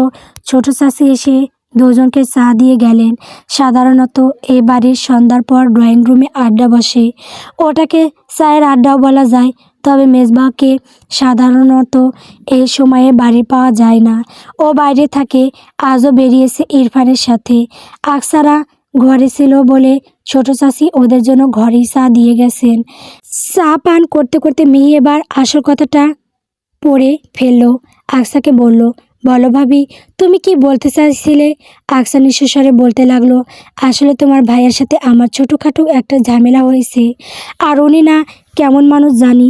ছোট চাচি এসে দুজনকে চা দিয়ে গেলেন। সাধারণত এ বাড়ির সন্ধ্যার পর ড্রয়িং রুমে আড্ডা বসে, ওটাকে চায়ের আড্ডাও বলা যায়। তবে মেজবাকে সাধারণত এই সময়ে বাড়ি পাওয়া যায় না, ও বাইরে থাকে। আজও বেরিয়েছে ইরফানের সাথে। আকসারা ঘরে ছিল বলে ছোট চাচি ওদের জন্য ঘরেই চা দিয়ে গেছেন। চা পান করতে করতে মিহি এবার আসল কথাটা পড়ে ফেলল। আকসাকে বলল, বলো ভাবি, তুমি কি বলতে চাইছিলে? আকসা নিঃস্বরে বলতে লাগলো, আসলে তোমার ভাইয়ের সাথে আমার ছোটোখাটো একটা ঝামেলা হয়েছে, আর উনি না কেমন মানুষ জানি,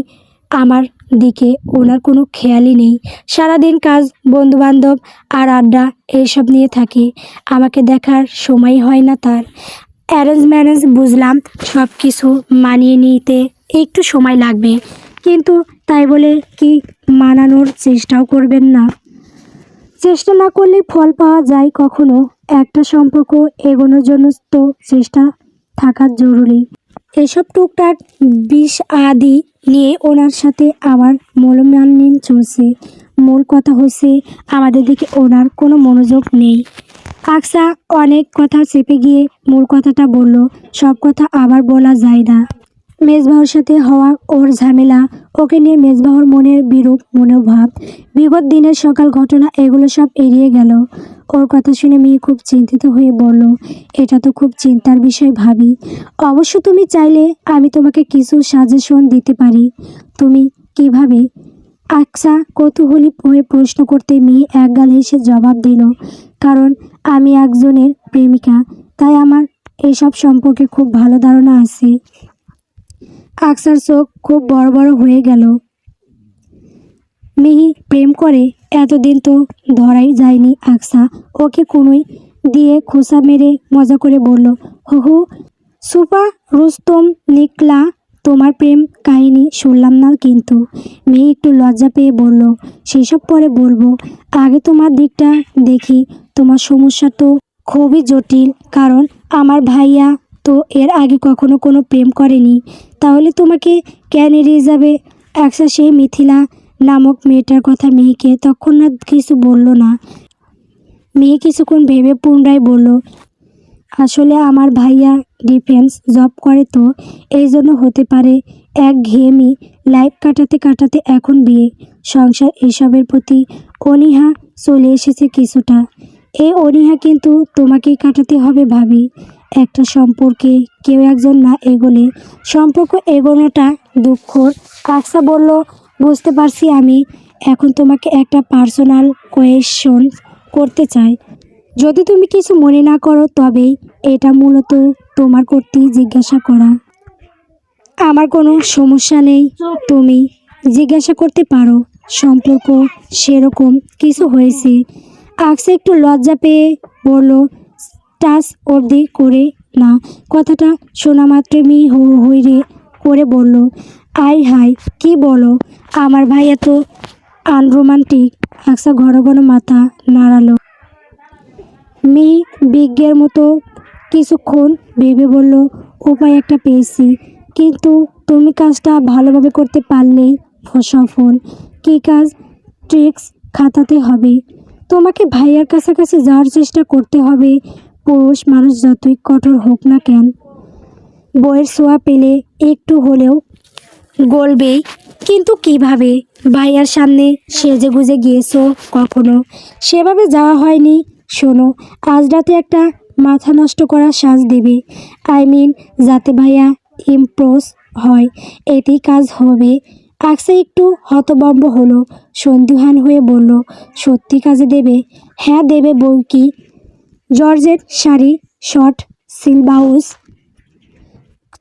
আমার দিকে ওনার কোনো খেয়ালই নেই। সারাদিন কাজ, বন্ধুবান্ধব আর আড্ডা এইসব নিয়ে থাকে, আমাকে দেখার সময় হয় না তার। অ্যারেঞ্জ ম্যারেঞ্জ বুঝলাম, সব কিছু মানিয়ে নিতে একটু সময় লাগবে, কিন্তু তাই বলে কি মানানোর চেষ্টাও করবেন না? চেষ্টা না করলে ফল পাওয়া যায় কখনো? একটা সম্পর্ক এগোনোর জন্য তো চেষ্টা থাকা জরুরি। এসব টুকটাক বিষ আদি নিয়ে ওনার সাথে আমার মনোমালিন্য চলছে। মূল কথা হচ্ছে আমাদের দিকে ওনার কোনো মনোযোগ নেই। আকসা অনেক কথা চেপে গিয়ে মূল কথাটা বলল, সব কথা আবার বলা যায় না। মেজবাহর সাথে হওয়া ওর ঝামেলা, ওকে নিয়ে মেজবাহর মনের বিরূপ মনোভাব, বিগত দিনের সকাল ঘটনা, এগুলো সব এড়িয়ে গেল। ওর কথা শুনে মেয়ে খুব চিন্তিত হয়ে বলল, এটা তো খুব চিন্তার বিষয় ভাবি। অবশ্য তুমি চাইলে আমি তোমাকে কিছু সাজেশন দিতে পারি। তুমি কিভাবে? আকসা কৌতূহলী হয়ে প্রশ্ন করতে মেয়ে একগাল হেসে জবাব দিল, কারণ আমি একজনের প্রেমিকা, তাই আমার এসব সম্পর্কে খুব ভালো ধারণা আছে। আকসার চোখ খুব বড় বড় হয়ে গেল। মিহি প্রেম করে? এতদিন তো ধরাই যায়নি। আকসা ওকে কোনোই দিয়ে খোঁচা মেরে মজা করে বলল, হো সুপা রুস্তম নিকলা, তোমার প্রেম কাহিনী শুনলাম না কিন্তু। মেয়ে একটু লজ্জা পেয়ে বলল, সেসব পরে বলবো, আগে তোমার দিকটা দেখি। তোমার সমস্যা তো খুবই জটিল, কারণ আমার ভাইয়া তো এর আগে কখনো কোনো প্রেম করেনি, তাহলে তোমাকে কেন এড়িয়ে যাবে? আকসা সেই মিথিলা নামক মেয়েটার কথা মেয়েকে তৎক্ষণাৎ কিছু বলল না। মেয়ে কিছুক্ষণ ভেবে পুনরায় বলল, আসলে আমার ভাইয়া ডিফেন্স জব করে, তো এই জন্য হতে পারে একঘেয়েমি লাইফ কাটাতে কাটাতে এখন বিয়ে, সংসার এসবের প্রতি অনীহা চলে এসেছে কিছুটা। এই অনীহা কিন্তু তোমাকেই কাটাতে হবে ভাবি। একটা সম্পর্কে কেউ একজন না এগোলে সম্পর্ক এগোনোটা দুঃখর। আকসা বলল, বুঝতে পারছি আমি, এখন তোমাকে একটা পার্সোনাল কোয়েশ্চন করতে চাই। যদি তুমি কিছু মনে না করো তবেই। এটা মূলত তোমার করতেই জিজ্ঞাসা করা। আমার কোনো সমস্যা নেই, তুমি জিজ্ঞাসা করতে পারো। সম্পর্ক সেরকম কিছু হয়েছে? আকসা একটু লজ্জা পেয়ে বলল, টাচ অবধি করে না। কথাটা শোনা মাত্রই মি হইরে করে বলল, আই হাই, কি বলো? আমার ভাই এত আনরোমান্টিক? আকসা ঘন ঘন মাথা নাড়ালো। মি বিজ্ঞের মতো কিছুক্ষণ ভেবে বলল, উপায় একটা পেয়েছি, কিন্তু তুমি কাজটা ভালোভাবে করতে পারলেই সফল। কী কাজ? ট্রিক্স খাতাতে হবে। তোমাকে ভাইয়ার কাছাকাছি যাওয়ার চেষ্টা করতে হবে। পুরুষ মানুষ যতই কঠোর হোক না কেন, বইয়ের ছোঁয়া পেলে একটু হলেও গলবেই। কিন্তু কিভাবে? ভাইয়ার সামনে সেজে গুজে গিয়েছো কখনো? সেভাবে যাওয়া হয়নি। শোনো, আজ রাতে একটা মাথা নষ্ট করা সাজ দেবে। আই মিন, যাতে ভাইয়া ইমপ্রেস হয়, এতেই কাজ হবে। আকসা একটু হতভম্ব হলো, সন্দিহান হয়ে বলল, সত্যি কাজে দেবে? হ্যাঁ দেবে বই কি। জর্জেট শাড়ি, শর্ট সিলবাউস,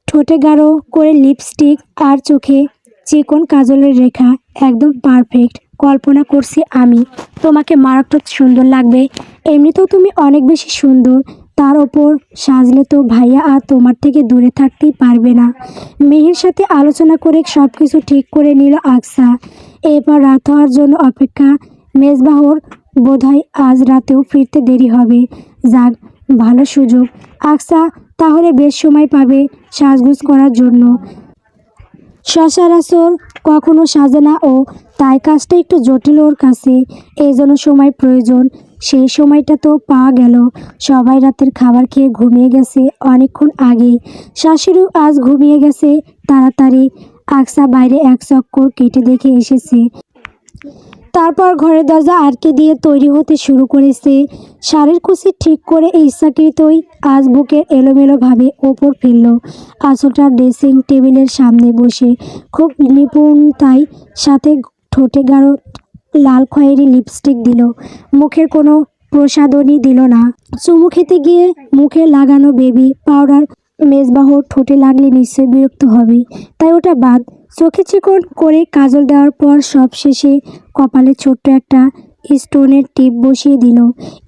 ঠোঁটে গাঢ় করে লিপস্টিক আর চোখে চিকন কাজলের রেখা, একদম পারফেক্ট। কল্পনা করছি আমি তোমাকে মারাত্মক সুন্দর লাগবে। এমনিতেও তুমি অনেক বেশি সুন্দর, তার ওপর সাজলে তো ভাইয়া আর তোমার থেকে দূরে থাকতেই পারবে না। মেহের সাথে আলোচনা করে সব কিছু ঠিক করে নিল আকসা। এরপর রাত হওয়ার জন্য অপেক্ষা। মেজবাহর বোধহয় আজ রাতেও ফিরতে দেরি হবে। যাক, ভালো সুযোগ। আকসা তাহলে বেশ সময় পাবে সাজগোজ করার জন্য। সচরাচর কখনো সাজে না ও, তাই কাজটা একটু জটিল ওর কাছে। এই জন্য সময় প্রয়োজন। সেই সময়টা তো পাওয়া গেল। সবাই রাতের খাবার খেয়ে ঘুমিয়ে গেছে অনেকক্ষণ আগেই। শাশুড়িও আজ ঘুমিয়ে গেছে তাড়াতাড়ি। আকসা বাইরে এক চক্কর কেটে দেখে এসেছে। তারপর ঘরের দরজা আটকে দিয়ে তৈরি হতে শুরু করেছে। শাড়ির কুচি ঠিক করে ইচ্ছাকৃতই আজ বুকের এলোমেলোভাবে ওপর ফেলল। আঁচলটা ড্রেসিং টেবিলের সামনে বসে খুব নিপুণতার সাথে ঠোঁটে গাঢ় লাল খয়েরি লিপস্টিক দিল। মুখের কোনো প্রসাধনী দিল না। চুমু খেতে গিয়ে মুখে লাগানো বেবি পাউডার মেজবাহর ঠোঁটে লাগলে নিশ্চয়ই বিরক্ত হবে, তাই ওটা বাদ। চোখে চিকন করে কাজল দেওয়ার পর সব শেষে কপালে ছোট্ট একটা স্টোনের টিপ বসিয়ে দিল।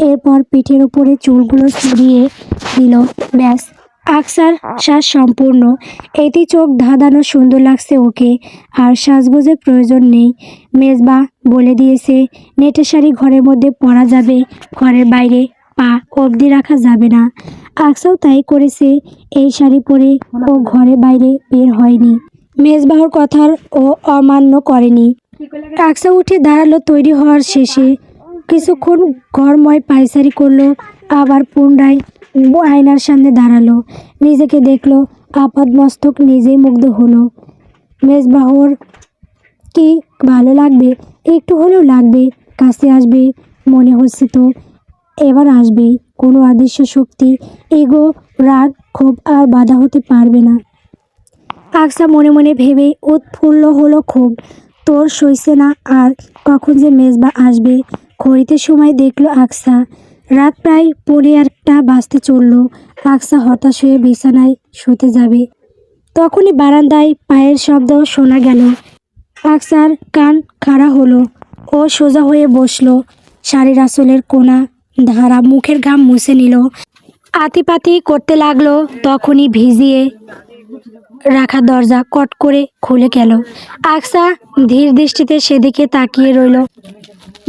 এরপর পিঠের উপরে চুলগুলো ছড়িয়ে দিল। ব্যাস, আকসার সাজ সম্পূর্ণ। এতে চোখ ধাঁধানো সুন্দর লাগছে ওকে। আর সাজগোজের প্রয়োজন নেই। মেজবা বলে দিয়েছে, নেটের শাড়ি ঘরের মধ্যে পরা যাবে, ঘরের বাইরে পা অবধি রাখা যাবে না। আকসাও তাই করেছে। এই শাড়ি পরে ও ঘরে বাইরে বের হয়নি। মেজবাহর কথার ও অমান্য করেনি। আকসা উঠে দাঁড়ালো তৈরি হওয়ার শেষে। কিছুক্ষণ ঘরময় পায়চারি করলো, আবার পুনরায় আয়নার সামনে দাঁড়ালো। নিজেকে দেখলো, আপাদমস্তক নিজেই মুগ্ধ হলো। মেজবাহর কি ভালো লাগবে? একটু হলেও লাগবে। কাছে আসবে মনে হচ্ছে তো, এবার আসবেই। কোনো অদৃশ্য শক্তি, ইগো, রাগ, ক্ষোভ আর বাধা হতে পারবে না। আকসা মনে মনে ভেবেই উৎফুল্ল হলো খুব। তোর সইছে না আর কখন যে মেজবা আসবে। ঘড়িতে সময় দেখলো আকসা, রাত প্রায় 1:15 বাজতে চলল। আকসা হতাশ হয়ে বিছানায় শুতে যাবে, তখনই বারান্দায় পায়ের শব্দ শোনা গেল। আকসার কান খাড়া হলো। ও সোজা হয়ে বসলো। শাড়ির আঁচলের কোনা ধারা মুখের ঘাম মুছে নিল। আতিপাতি করতে লাগলো, তখনই ভিজিয়ে রাখা দরজা কট করে খুলে গেল। আকসা ধীর দৃষ্টিতে সেদিকে তাকিয়ে রইল।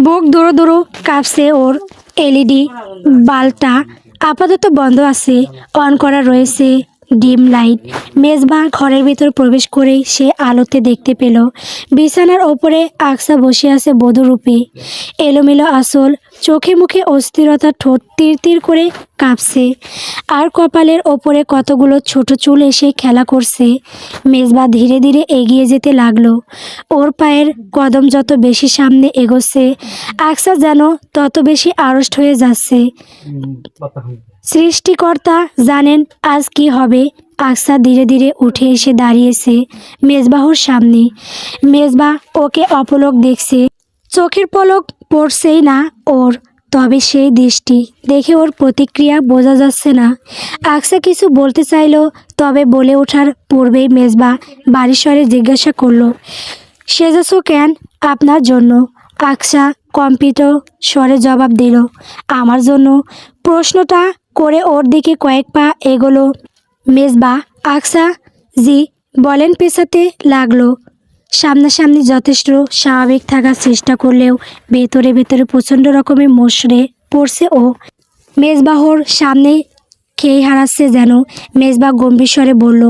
বুক দৌড়ো দৌড়ো কাঁপছে ওর। এলইডি বাল্বটা আপাতত বন্ধ আছে, অন করা রয়েছে ডিম লাইট। মেজবা ঘরের ভিতর প্রবেশ করেই সে আলোতে দেখতে পেল বিছানার ওপরে আকসা বসে আছে বধূরূপে। এলোমেলো আঁচল, চোখে মুখে অস্থিরতা, ঠোঁট তীর তীর করে কাঁপছে, আর কপালের ওপরে কতগুলো ছোট চুল এসে খেলা করছে। মেজবা ধীরে ধীরে এগিয়ে যেতে লাগলো। ওর পায়ের কদম যত বেশি সামনে এগোচ্ছে, আকসা যেন তত বেশি আড়ষ্ট হয়ে যাচ্ছে। সৃষ্টিকর্তা জানেন আজ কি হবে। আকসা ধীরে ধীরে উঠে এসে দাঁড়িয়েছে মেজবাহর সামনে। মেজবা ওকে অপলক দেখছে। চোখের পলক পড়ছেই না ওর, তবে সেই দৃষ্টি দেখে ওর প্রতিক্রিয়া বোঝা যাচ্ছে না। আকসা কিছু বলতে চাইলো, তবে বলে ওঠার পূর্বেই মেজবা বাড়ির স্বরে জিজ্ঞাসা করলো, সেজেছো কেন? আপনার জন্য। আকসা কম্পিত স্বরে জবাব দিল, আমার জন্য। প্রশ্নটা করে ওর দিকে কয়েক পা এগোলো মেজবা। আকসা জি বলেন পেছাতে লাগলো। সামনাসামনি যথেষ্ট স্বাভাবিক থাকার চেষ্টা করলেও ভেতরে ভেতরে প্রচণ্ড রকমের মশরে পড়ছে ও। মেজবাহর সামনে খেয়ে হারাচ্ছে যেন। মেজবা গম্ভীর স্বরে বলল,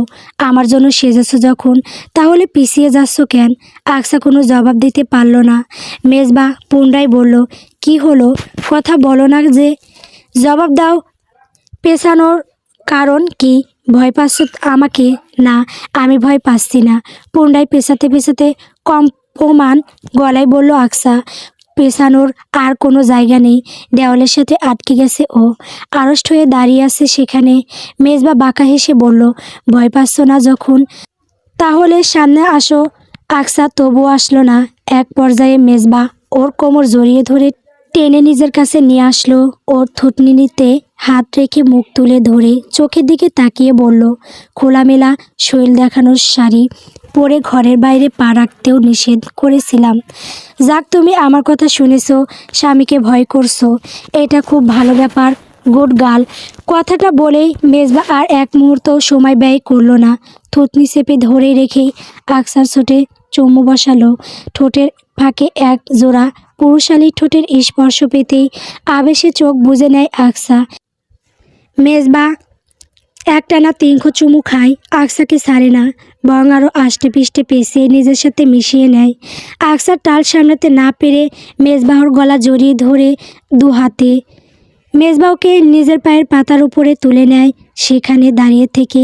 আমার জন্য সেজেছো যখন, তাহলে পিছিয়ে যাচ্ছ কেন? আকসা কোনো জবাব দিতে পারল না। মেজবা পুনরায় বলল, কি হলো? কথা বলো না যে? জবাব দাও। পেছানোর কারণ কি? ভয় পাচ্ছ আমাকে? না, আমি ভয় পাচ্ছি না। পুনরায় পেছাতে পেছাতে কম্পমান গলায় বলল আকসা। পেছানোর আর কোনো জায়গা নেই, দেওয়ালের সাথে আটকে গেছে ও, আড়ষ্ট হয়ে দাঁড়িয়ে আছে সেখানে। মেজবা বাঁকা হেসে বলল, ভয় পাচ্ছ না যখন, তাহলে সামনে আসো। আকসা তবুও আসলো না। এক পর্যায়ে মেজবা ওর কোমর জড়িয়ে ধরে টেনে নিজের কাছে নিয়ে আসলো। ওর থুতনিতে হাত রেখে মুখ তুলে ধরে চোখের দিকে তাকিয়ে বলল, খোলামেলা শরীর দেখানোর শাড়ি পরে ঘরের বাইরে পা রাখতেও নিষেধ করেছিলাম। যাক, তুমি আমার কথা শুনেছো, স্বামীকে ভয় করছো, এটা খুব ভালো ব্যাপার। Good girl. কথাটা বলেই মেজবা আর এক মুহূর্ত সময় ব্যয় করলো না। থুতনি চেপে ধরে রেখেই আকসার ছোটে চুমু বসালো। ঠোঁটের ফাঁকে এক জোড়া পুরুষালী ঠোঁটের স্পর্শ পেতেই আবেশে চোখ বুজে নেয় আকসা। মেজবা একটানা 3 চুমু খায়, আকসাকে ছাড়ে না, বরং আরও আষ্টে পিষ্টে পেঁচিয়ে নিজের সাথে মিশিয়ে নেয়। আকসার টাল সামলাতে না পেরে মেজবাহর গলা জড়িয়ে ধরে 2 হাতে মেজবাহকে নিজের পায়ের পাতার উপরে তুলে নেয়। সেখানে দাঁড়িয়ে থেকে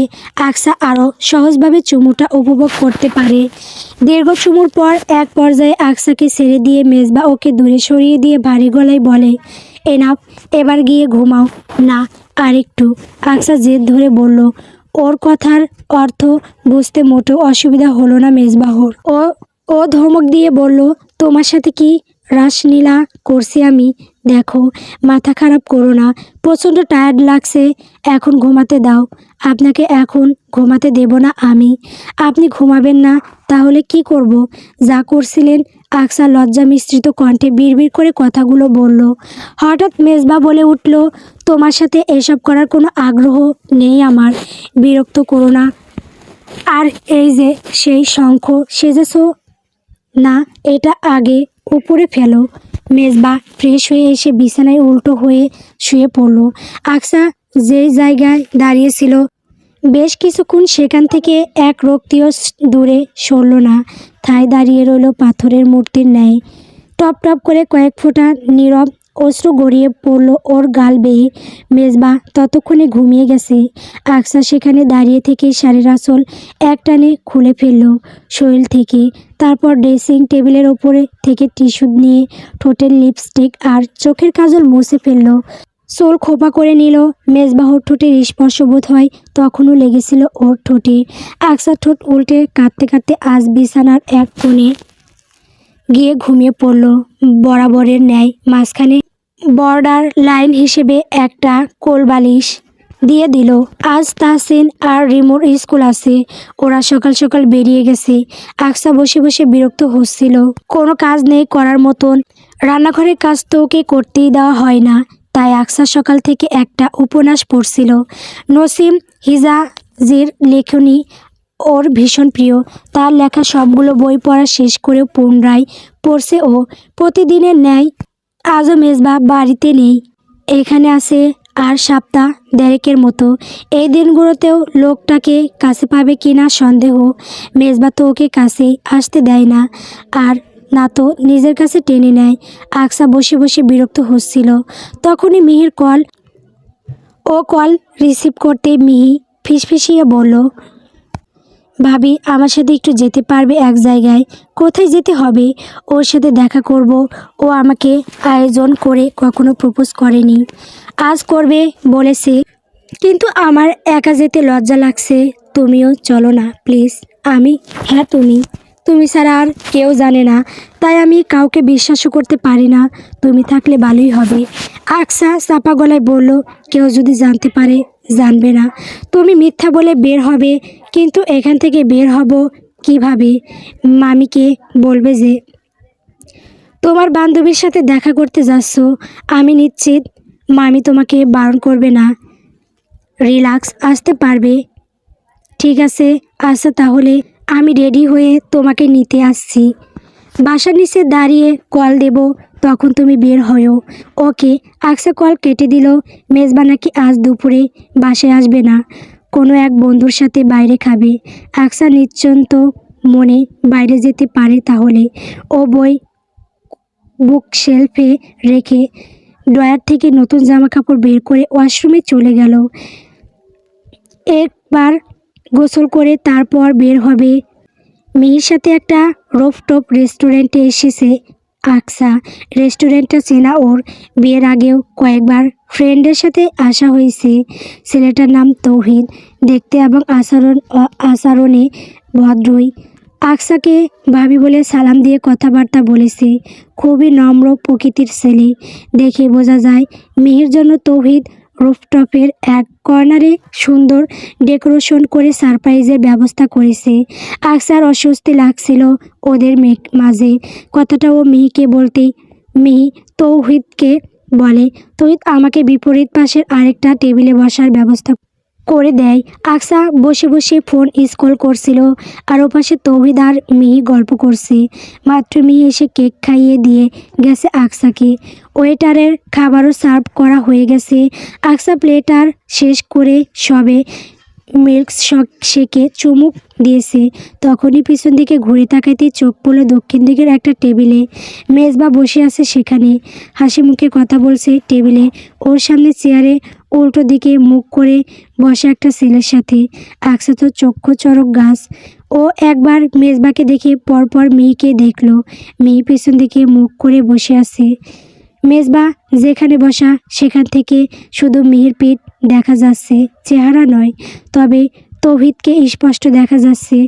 আকসা আরও সহজভাবে চুমুটা উপভোগ করতে পারে। দীর্ঘ চুমুর পর এক পর্যায়ে আকসাকে ছেড়ে দিয়ে মেজবা ওকে দূরে সরিয়ে দিয়ে ভারী গলায় বলে, এনাফ, এবার গিয়ে ঘুমাও। না, আরেকটু। আকসা জেদ ধরে বলল। ওর কথার অর্থ বুঝতে মোটেও অসুবিধা হলো না মেজবাহর। ও ধমক দিয়ে বলল, তোমার সাথে কি রাসলীলা করছি আমি? দেখো, মাথা খারাপ করো না, প্রচণ্ড টায়ার্ড লাগছে, এখন ঘুমাতে দাও। আপনাকে এখন ঘুমাতে দেব না আমি। আপনি ঘুমাবেন না, তাহলে কি করব? যা করছিলেন। আকসা লজ্জা মিশ্রিত কণ্ঠে বিড়বিড় করে কথাগুলো বলল। হঠাৎ মেজবা বলে উঠল, তোমার সাথে এসব করার কোনো আগ্রহ নেই আমার, বিরক্ত করো না। আর এই যে সেই শঙ্খ সেজেছো না, এটা আগে উপরে ফেলো। মেজবা ফ্রেশ হয়ে এসে বিছানায় উল্টো হয়ে শুয়ে পড়ল। আকসা যেই জায়গায় দাঁড়িয়েছিল বেশ কিছুক্ষণ সেখান থেকে এক রক্তিও দূরে সরল না, ঠায় দাঁড়িয়ে রইল পাথরের মূর্তির ন্যায়। টপ টপ করে কয়েক ফোঁটা নীরব অশ্রু গড়িয়ে পড়ল ওর গাল বেয়ে। মেজবা ততক্ষণে ঘুমিয়ে গেছে। আকসা সেখানে দাঁড়িয়ে থেকে শাড়ির আঁচল একটানে খুলে ফেলল শরীর থেকে। তারপর ড্রেসিং টেবিলের ওপরে থেকে টিস্যু নিয়ে ঠোঁটের লিপস্টিক আর চোখের কাজল মুছে ফেলল। চোল খোপা করে নিল। মেজবাহর ঠোঁটের স্পর্শ বোধ হয় তখনও লেগেছিল ওর ঠোঁটে। আকসার ঠোঁট উল্টে কাঁদতে কাঁদতে আজ বিছানার এক কোণে গিয়ে ঘুমিয়ে পড়ল। বরাবরের ন্যায় মাঝখানে বর্ডার লাইন হিসেবে একটা কোলবালিশ দিয়ে দিল। আজ তাহসিন আর রিমোর স্কুল আছে, ওরা সকাল সকাল বেরিয়ে গেছে। আকসা বসে বসে বিরক্ত হচ্ছিল। কোনো কাজ নেই করার মতন, রান্নাঘরের কাজ তো ওকে করতেই দেওয়া হয় না। তাই আকসা সকাল থেকে একটা উপন্যাস পড়ছিল। নসিম হিজাজির লেখনী ওর ভীষণ প্রিয়। তার লেখা সবগুলো বই পড়া শেষ করেও পুনরায় পড়ছে ও। প্রতিদিনের ন্যায় আজও মেজবা বাড়িতে নেই, এখানে আছে আর সপ্তাহ দেড়েকের মতো। এই দিনগুলোতেও লোকটাকে কাছে পাবে কিনা সন্দেহ। মেজবা তো ওকে কাছে আসতে দেয় না, আর না তো নিজের কাছে টেনে নেয়। আকসা বসে বসে বিরক্ত হচ্ছিল। তখনই মিহির কল। ও কল রিসিভ করতেই মিহি ফিসফিসিয়ে বলল, ভাবি, আমার সাথে একটু যেতে পারবে এক জায়গায়? কোথায় যেতে হবে? ওর সাথে দেখা করব। ও আমাকে আয়োজন করে কখনো প্রপোজ করেনি, আজ করবে বলেছে, কিন্তু আমার একা যেতে লজ্জা লাগছে। তুমিও চলো না প্লিজ। আমি? হ্যাঁ তুমি। তুমি ছাড়া আর কেউ জানে না, তাই আমি কাউকে বিশ্বাসও করতে পারি না। তুমি থাকলে ভালোই হবে। আকসা চাপা গলায় বলল, কেউ যদি জানতে পারে? জানবে না। তুমি মিথ্যা বলে বের হবে, কিন্তু এখান থেকে বের হব কিভাবে? মামিকে বলবে যে তোমার বান্ধবীর সাথে দেখা করতে যাচ্ছ। আমি নিশ্চিত মামি তোমাকে বারণ করবে না। রিল্যাক্স, আসতে পারবে। ঠিক আছে, আচ্ছা তাহলে আমি রেডি হয়ে তোমাকে নিতে আসছি। বাসার নিচে দাঁড়িয়ে কল দেব, তখন তুমি বের হও। ওকে। আকসা কল কেটে দিল। মেজবা নাকি আজ দুপুরে বাসায় আসবে না, কোনো এক বন্ধুর সাথে বাইরে খাবে। আকসা নিশ্চিন্ত মনে বাইরে যেতে পারে তাহলে। ও বই বুকশেলফে রেখে ড্রয়ার থেকে নতুন জামা কাপড় বের করে ওয়াশরুমে চলে গেল। একবার গোসল করে তারপর বের হবে। মেয়ের সাথে একটা রোফটপ রেস্টুরেন্টে এসেছে আকসা। রেস্টুরেন্টটা চেনা ওর, বিয়ের আগেও কয়েকবার ফ্রেন্ডের সাথে আসা হয়েছে। ছেলেটার নাম তৌহিদ, দেখতে এবং আচরণে ভদ্রই। আকসাকে ভাবি বলে সালাম দিয়ে কথাবার্তা বলেছে। খুবই নম্র প্রকৃতির ছেলে, দেখে বোঝা যায়। মেয়ের জন্য তৌহিদ রুফটপের এক কর্নারে সুন্দর ডেকোরেশন করে সারপ্রাইজের ব্যবস্থা করেছে। আকসার অস্বস্তি লাগছিল ওদের মাঝে। কথাটা ও মিহিকে বলতেই মিহি তৌহিদকে বলে, তৌহিদ আমাকে বিপরীত পাশের আরেকটা টেবিলে বসার ব্যবস্থা করে দেয়। আকসা বসে বসে ফোন স্ক্রল করছিল, আর ওপাশে তৌহিদ আর মিহি গল্প করছে। মাত্র মিহি এসে কেক খাইয়ে দিয়ে গেছে আকসাকে। ওয়েটারের খাবারও সার্ভ করা হয়ে গেছে। আকসা প্লেটার শেষ করে সবে মিল্ক শেকে চুমুক দিয়েছে, তখনই পিছন দিকে ঘুরে তাকাইতে চোখ পড়ল দক্ষিণ দিকের একটা টেবিলে। মেজবা বসে আছে সেখানে, হাসি মুখে কথা বলছে টেবিলে। ওর সামনে চেয়ারে উল্টো দিকে মুখ করে বসে একটা ছেলের সাথে। আকসা তো চক্ষু চড়ক গাছ। ও একবার মেজবাকে দেখে পরপর মেয়েকে দেখলো। মেয়ে পিছন দিকে মুখ করে বসে আছে। মেজবা যেখানে বসা সেখান থেকে শুধু মেয়ের পিঠ দেখা যাচ্ছে, চেহারা নয়। তবে তৌহিদকে স্পষ্ট দেখা যাচ্ছে।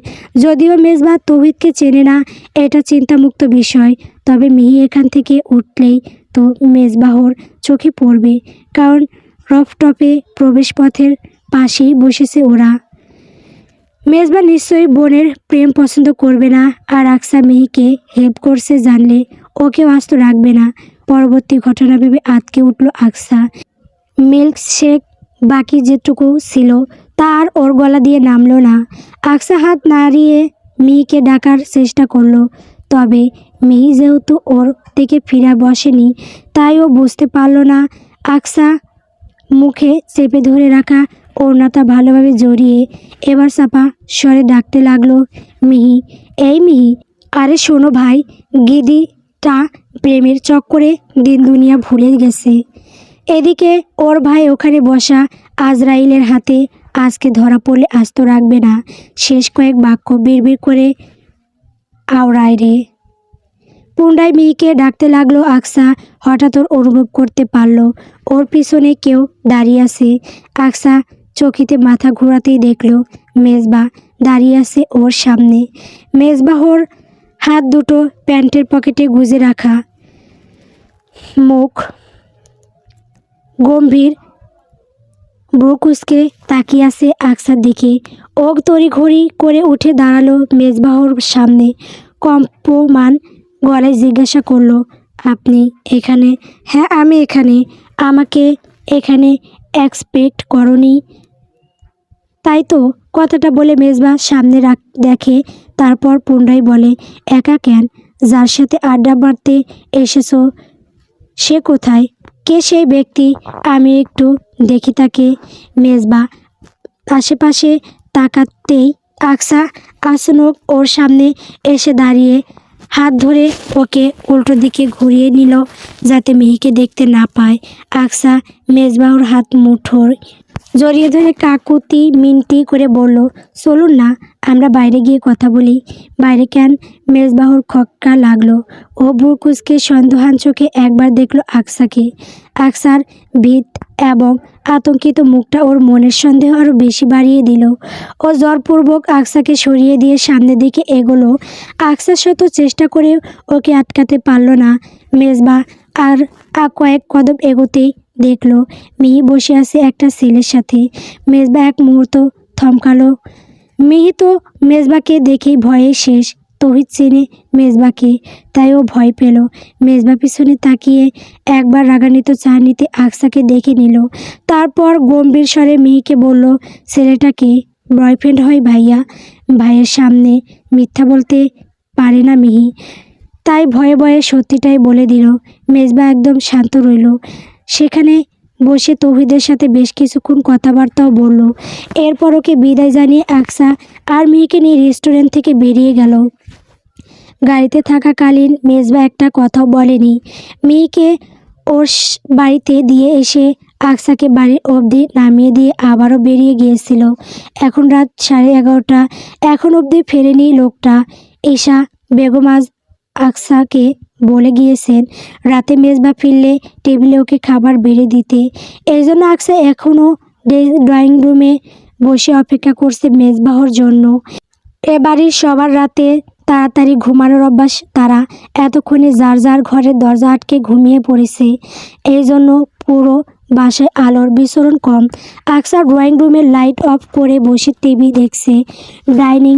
যদিও মেজবা তৌহিদকে চেনে না, এটা চিন্তামুক্ত বিষয়। তবে মিহি এখান থেকে উঠলেই তো মেজবাহর চোখে পড়বে, কারণ রফটপে প্রবেশপথের পাশেই বসেছে ওরা। মেজবা নিশ্চয়ই বোনের প্রেম পছন্দ করবে না, আর আকসা মেহিকে হেল্প করছে জানলে ওকেও আস্ত রাখবে না। পরবর্তী ঘটনা ভেবে আটকে উঠল আকসা। মিল্ক শেক বাকি যেটুকু ছিল তা আর ওর গলা দিয়ে নামলো না। আকসা হাত নাড়িয়ে মেহিকে ডাকার চেষ্টা করলো, তবে মেহি যেহেতু ওর দিকে ফিরে বসেনি, তাই ও বুঝতে পারলো না। আকসা মুখে চেপে ধরে রাখা ওড়নাটা ভালোভাবে জড়িয়ে এবার চাপা স্বরে ডাকতে লাগলো, মিহি, এই মিহি। আরে শোনো ভাই, গিদিটা প্রেমের চক্করে দিন দুনিয়া ভুলে গেছে। এদিকে ওর ভাই ওখানে বসা আজরাইলের হাতে আজকে ধরা পড়লে আস্ত রাখবে না। শেষ কয়েক বাক্য বিড়বিড় করে আওড়ায় রে। পুনরায় মেয়েকে ডাকতে লাগলো আকসা। হঠাৎ ওর অনুভব করতে পারলো ওর পিছনে কেউ দাঁড়িয়ে আছে। আকসা চকিতে মাথা ঘোরাতেই দেখলো মেজবা দাঁড়িয়ে আছে ওর সামনে। মেজবাহর হাত দুটো প্যান্টের পকেটে গুজে রাখা, মুখ গম্ভীর, ব্রুকুসকে তাকিয়ে আছে আকসার দিকে। ওক তড়িঘড়ি করে উঠে দাঁড়ালো মেজবাহর সামনে। কম্পমান গলায় জিজ্ঞাসা করলো, আপনি এখানে? হ্যাঁ আমি এখানে। আমাকে এখানে এক্সপেক্ট করনি তাই তো? কথাটা বলে মেজবা সামনে দেখে, তারপর পুনরায় বলে, একা কেন? যার সাথে আড্ডা মারতে এসেছো সে কোথায়? কে সেই ব্যক্তি? আমি একটু দেখি তাকে। মেজবা আশেপাশে তাকাতেই আকসা আচানক ওর সামনে এসে দাঁড়িয়ে হাত ধরে ওকে উল্টো দিকে ঘুরিয়ে নিল যাতে মেহিকে দেখতে না পায়। আকসা মেজবাহুর হাত মুঠোয় জড়িয়ে ধরে কাকুতি মিনতি করে বলল, চলুন না, আমরা বাইরে গিয়ে কথা বলি। বাইরে কেন? মেজবাহুর খক্কা লাগলো। ও ভ্রুকুচকে সন্দেহান চোখে একবার দেখলো আকসাকে। আকসার ভিত এবং আতঙ্কিত মুখটা ওর মনের সন্দেহ আরও বেশি বাড়িয়ে দিল। ও জোরপূর্বক আকসাকে সরিয়ে দিয়ে সামনের দিকে এগোলো। আকসা শত চেষ্টা করে ওকে আটকাতে পারল না। মেজবা আর কয়েক কদম এগোতেই দেখলো মিহি বসে আছে একটা ছেলের সাথে। মেজবা এক মুহূর্ত থমকালো। মিহি তো মেজবাকে দেখেই ভয়ে শেষ। তৌহিদ চেনে মেজবাকে, তাই ও ভয় পেল। মেজবা পিছনে তাকিয়ে একবার রাগান্বিত চাহনিতে আকসাকে দেখে নিল। তারপর গম্ভীর স্বরে মিহিকে বলল, ছেলেটাকে বয়ফ্রেন্ড হয় ভাইয়া। ভাইয়ের সামনে মিথ্যা বলতে পারে না মিহি, তাই ভয়ে ভয়ে সত্যিটাই বলে দিল। মেজবা একদম শান্ত রইল। সেখানে বসে তৌহিদের সাথে বেশ কিছুক্ষণ কথাবার্তাও বলল। এরপর ওকে বিদায় জানিয়ে আকসা আর মিহিকে নিয়ে রেস্টুরেন্ট থেকে বেরিয়ে গেল। গাড়িতে থাকাকালীন মেজবা একটা কথাও বলেনি। মিহিকে ওর বাড়িতে দিয়ে এসে আকসাকে বাড়ির অবধি নামিয়ে দিয়ে আবারও বেরিয়ে গিয়েছিল। এখন রাত 11:30। এখন অবধি ফেরেনি লোকটা। ঈশা বেগম আজ আকসাকে বলে গিয়েছেন রাতে মেজবা ফিরলে টেবিলে ওকে খাবার বেড়ে দিতে। এই জন্য আকসা এখনও ড্রয়িং রুমে বসে অপেক্ষা করছে মেজবাহর জন্য। এ বাড়ির সবার রাতে তাড়াতাড়ি ঘুমানোর অভ্যাস। তারা এতক্ষণে যার যার ঘরের দরজা আটকে ঘুমিয়ে পড়েছে। এই জন্য পুরো বাসায় আলোর বিচরণ কম। আকসা ড্রয়িং রুমের লাইট অফ করে বসে টিভি দেখছে। ডাইনিং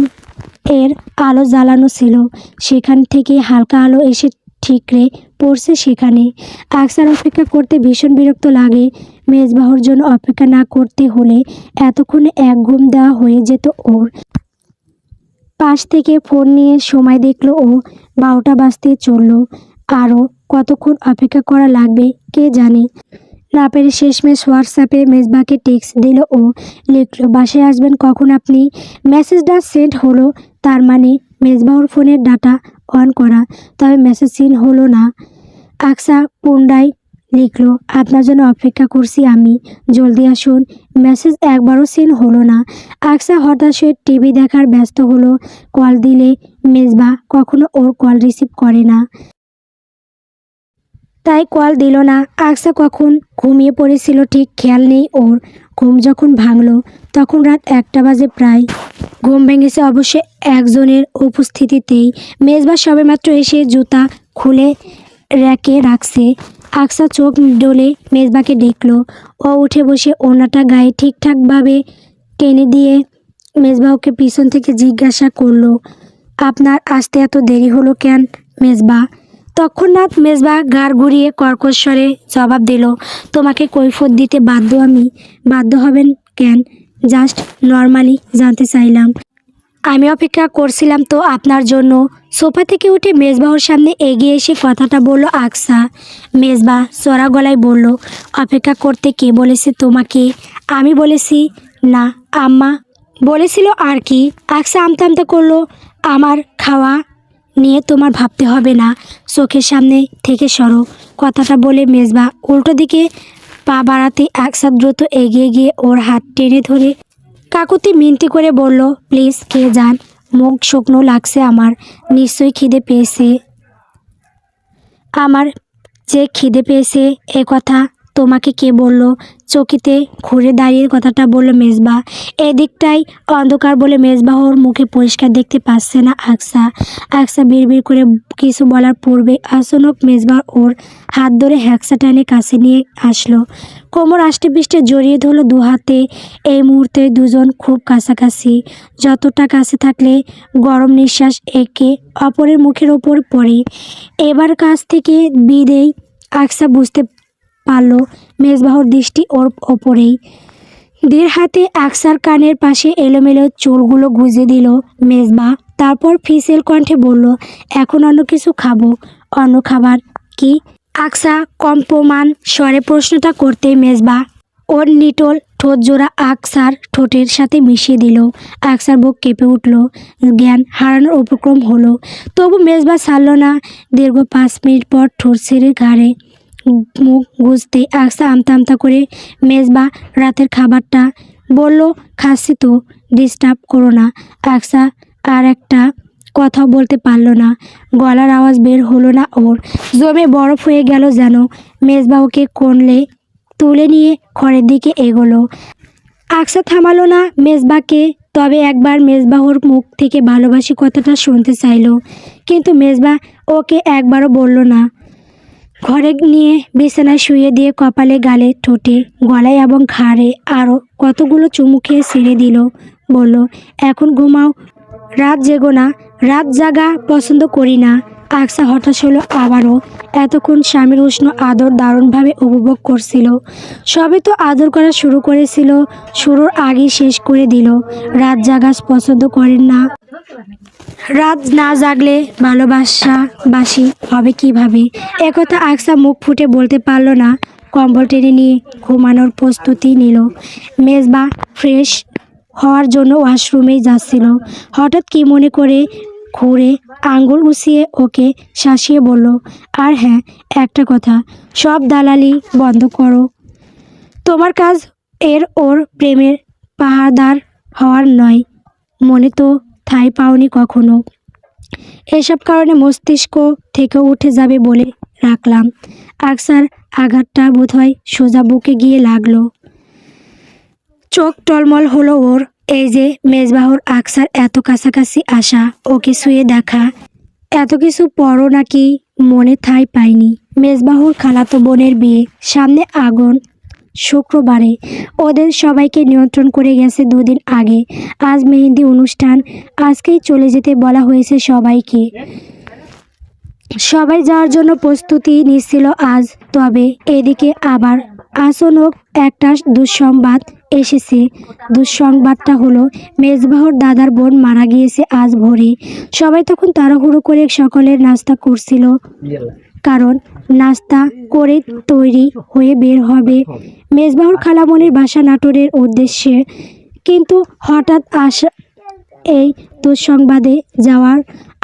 এর আলো জ্বালানো ছিল, সেখান থেকে হালকা আলো এসে ঠিকরে পড়ছে সেখানে। আকসার অপেক্ষা করতে ভীষণ বিরক্ত লাগে। মেজবাহর জন্য অপেক্ষা না করতে হলে এতক্ষণে এক ঘুম দেওয়া হয়ে যেত ওর। পাশ থেকে ফোন নিয়ে সময় দেখলো ও 12টা বাজতে চলল। আরও কতক্ষণ অপেক্ষা করা লাগবে কে জানে। না পেরে শেষমেশ হোয়াটসঅ্যাপে মেজবাকে টেক্সট দিল ও। লিখলো, বাসায় আসবেন কখন আপনি? মেসেজটা সেন্ড হলো, তার মানে মেজবাহর ফোনের ডাটা অন করা, তবে মেসেজ সিন হলো না। আকসা পুনরায় লিখলো, আপনার জন্য অপেক্ষা করছি আমি, জলদি আসুন। মেসেজ একবারও সিন হলো না। আকসা হতাশ হয়ে টিভি দেখার ব্যস্ত হলো। কল দিলে মেজবা কখনো ওর কল রিসিভ করে না, তাই কল দিল না। আকসা কখন ঘুমিয়ে পড়েছিল ঠিক খেয়াল নেই ওর। ঘুম যখন ভাঙলো তখন রাত 1টা বাজে প্রায়। ঘুম ভেঙেছে অবশ্য একজনের উপস্থিতিতেই। মেজবা সবেমাত্র এসে জুতা খুলে র্যাকে রাখছে। আকসা চোখ ডলে মেজবাকে দেখলো। ও উঠে বসে ওড়নাটা গায়ে ঠিকঠাকভাবে টেনে দিয়ে মেজবা ওকে পিছন থেকে জিজ্ঞাসা করলো, আপনার আসতে এত দেরি হলো কেন মেজবা? তৎক্ষণাৎ মেজবা ঘাড় ঘুরিয়ে কর্কশ স্বরে জবাব দিল, তোমাকে কৈফিয়ত দিতে বাধ্য আমি। বাধ্য হবেন কেন? জাস্ট নর্মালি জানতে চাইলাম। আমি অপেক্ষা করছিলাম তো আপনার জন্য। সোফা থেকে উঠে মেজবাহর সামনে এগিয়ে এসে কথাটা বলল আকসা। মেজবা চড়া গলায় বলল, অপেক্ষা করতে কে বলেছে তোমাকে? আমি বলেছি না, আম্মা বলেছিল আর কি। আকসা আমতা আমতা করলো, আমার খাওয়া নিয়ে তোমার ভাবতে হবে না, চোখের সামনে থেকে সরো। কথাটা বলে মেজবা উল্টো দিকে পা বাড়াতে আকসা দ্রুত এগিয়ে গিয়ে ওর হাত টেনে ধরে কাকুতি মিনতি করে বলল, প্লিজ খেয়ে যান, মুখ শুকনো লাগছে আমার, নিশ্চয়ই খিদে পেয়েছে। আমার যে খিদে পেয়েছে এ কথা তোমাকে কে বলল? চকিতে ঘুরে দাঁড়িয়ে কথাটা বলল মেজবা। এদিকটাই অন্ধকার বলে মেজবাহর মুখে পরিষ্কার দেখতে পাচ্ছে না আকসা। আকসা বিড়বিড় করে কিছু বলার পূর্বে আচমক মেজবা ওর হাত ধরে হ্যাকসা টানে কাছে নিয়ে আসলো। কোমর আষ্টে পিষ্টে জড়িয়ে ধরলো দু হাতে। এই মুহূর্তে দুজন খুব কাছাকাছি, যতটা কাছে থাকলে গরম নিঃশ্বাস একে অপরের মুখের ওপর পড়ে। এবার কাছ থেকে বিদেই আকসা বুঝতে পারল মেজবাহর দৃষ্টি ওর ওপরেই। ধীর হাতে আকসার কানের পাশে এলোমেলো চুলগুলো গুজে দিল মেজবা। তারপর ফিসেল কণ্ঠে বলল, এখন অন্য কিছু খাবো। অন্য খাবার কি? আকসা কম্পমান স্বরে প্রশ্নটা করতে মেজবা ওর নিটোল ঠোঁট জোড়া আকসার ঠোঁটের সাথে মিশিয়ে দিল। আকসার বুক কেঁপে উঠল, জ্ঞান হারানোর উপক্রম হলো। তবু মেজবা ছাড়ল না। দীর্ঘ 5 মিনিট পর ঠোঁট ছেড়ে ঘাড়ে মুখ গুজতে আকসা আমতা আমতা করে মেজবা রাতের খাবারটা বলল, খাচ্ছি তো, ডিস্টার্ব করো না। আকসা আর একটা কথাও বলতে পারল না। গলার আওয়াজ বের হলো না ওর। জমে বরফ হয়ে গেল যেন। মেজবা ওকে কোণলে তুলে নিয়ে ঘরের দিকে এগোলো। আকসা থামালো না মেজবাকে, তবে একবার মেজবাহর মুখ থেকে ভালোবাসি কথাটা শুনতে চাইলো, কিন্তু মেজবা ওকে একবারও বলল না। ঘরে নিয়ে বিছানায় শুয়ে দিয়ে কপালে, গালে, ঠোঁটে, গলায় এবং ঘাড়ে আরও কতগুলো চুমু খেয়ে ছেড়ে দিল। বলল, এখন ঘুমাও, রাত জেগো না, রাত জাগা পছন্দ করি না। আকসা হতাশ হলো আবারও। এতক্ষণ স্বামীর উষ্ণ আদর দারুণভাবে উপভোগ করছিল। সবে তো আদর করা শুরু করেছিল, শুরুর আগেই শেষ করে দিল। রাত জাগা পছন্দ করেন না, রাত না জাগলে ভালোবাসি হবে কিভাবে? একথা আকসা মুখ ফুটে বলতে পারল না। কম্বল টেনে নিয়ে ঘুমানোর প্রস্তুতি নিল। মেজবা ফ্রেশ হওয়ার জন্য ওয়াশরুমেই যাচ্ছিল। হঠাৎ কি মনে করে ঘুরে আঙ্গুল উঁচিয়ে ওকে শাসিয়ে বলল, আর হ্যাঁ, একটা কথা, সব দালালি বন্ধ করো। তোমার কাজ ওর প্রেমের পাহারাদার হওয়ার নয়, মনে তো ঠাঁই পাওনি কখনো। এসব কারণে মস্তিষ্ক থেকে উঠে যাবে বলে রাখলাম। আকসার আঘাতটা বোধহয় সোজা বুকে গিয়ে লাগলো। চোখ টলমল হলো ওর। এই যে মেজবাহর আকসার এত কাছাকাছি আসা, ওকে শুয়ে দেখা, এত কিছু পরও নাকি মনে ঠাঁই পায়নি। মেজবাহর খালাতো বোনের বিয়ে সামনে, আগুন শুক্রবারে। ওদের সবাইকে নিয়ন্ত্রণ করে গেছে দুদিন আগে। আজ মেহেন্দি অনুষ্ঠান, আজকেই চলে যেতে বলা হয়েছে সবাইকে। সবাই যাওয়ার জন্য প্রস্তুতি নিচ্ছিল আজ। তবে এদিকে আবার আচমক একটা দুঃসংবাদ এসেছে। দুঃসংবাদটা হলো মেজবাহর দাদার বোন মারা গিয়েছে আজ ভোরে। সবাই তখন তাড়াহুড়ো করে সকলের নাস্তা করছিল, কারণ নাস্তা করে তৈরি হয়ে বের হবে মেজবাহর খালামণির বাসা নাটোরের উদ্দেশ্যে। কিন্তু হঠাৎ আসা এই দুঃসংবাদে যাওয়ার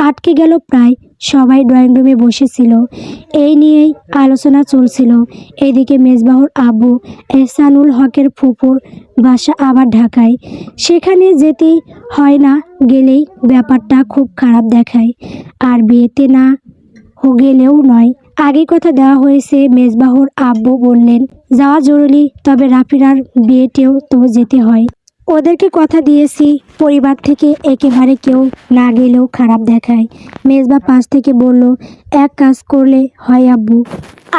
আটকে গেল প্রায়। সবাই ড্রয়িং রুমে বসেছিল, এই নিয়েই আলোচনা চলছিল। এদিকে মেজবাহর আব্বু এহসানুল হকের ফুপুর বাসা আবার ঢাকায়, সেখানে যেতেই হয় না গেলেই ব্যাপারটা খুব খারাপ দেখায়। আর বিয়েতে না গেলেও নয়, আগে কথা দেওয়া হয়েছে। মেজবাহর আব্বু বললেন, যাওয়া জরুরি, তবে রাফিরার বিয়েতেও তো যেতে হয়। ওদেরকে কথা দিয়েছি, পরিবার থেকে একেবারে কেউ না গেলেও খারাপ দেখায়। মেজবা পাশ থেকে বলল, এক কাজ করলে হয় আব্বু,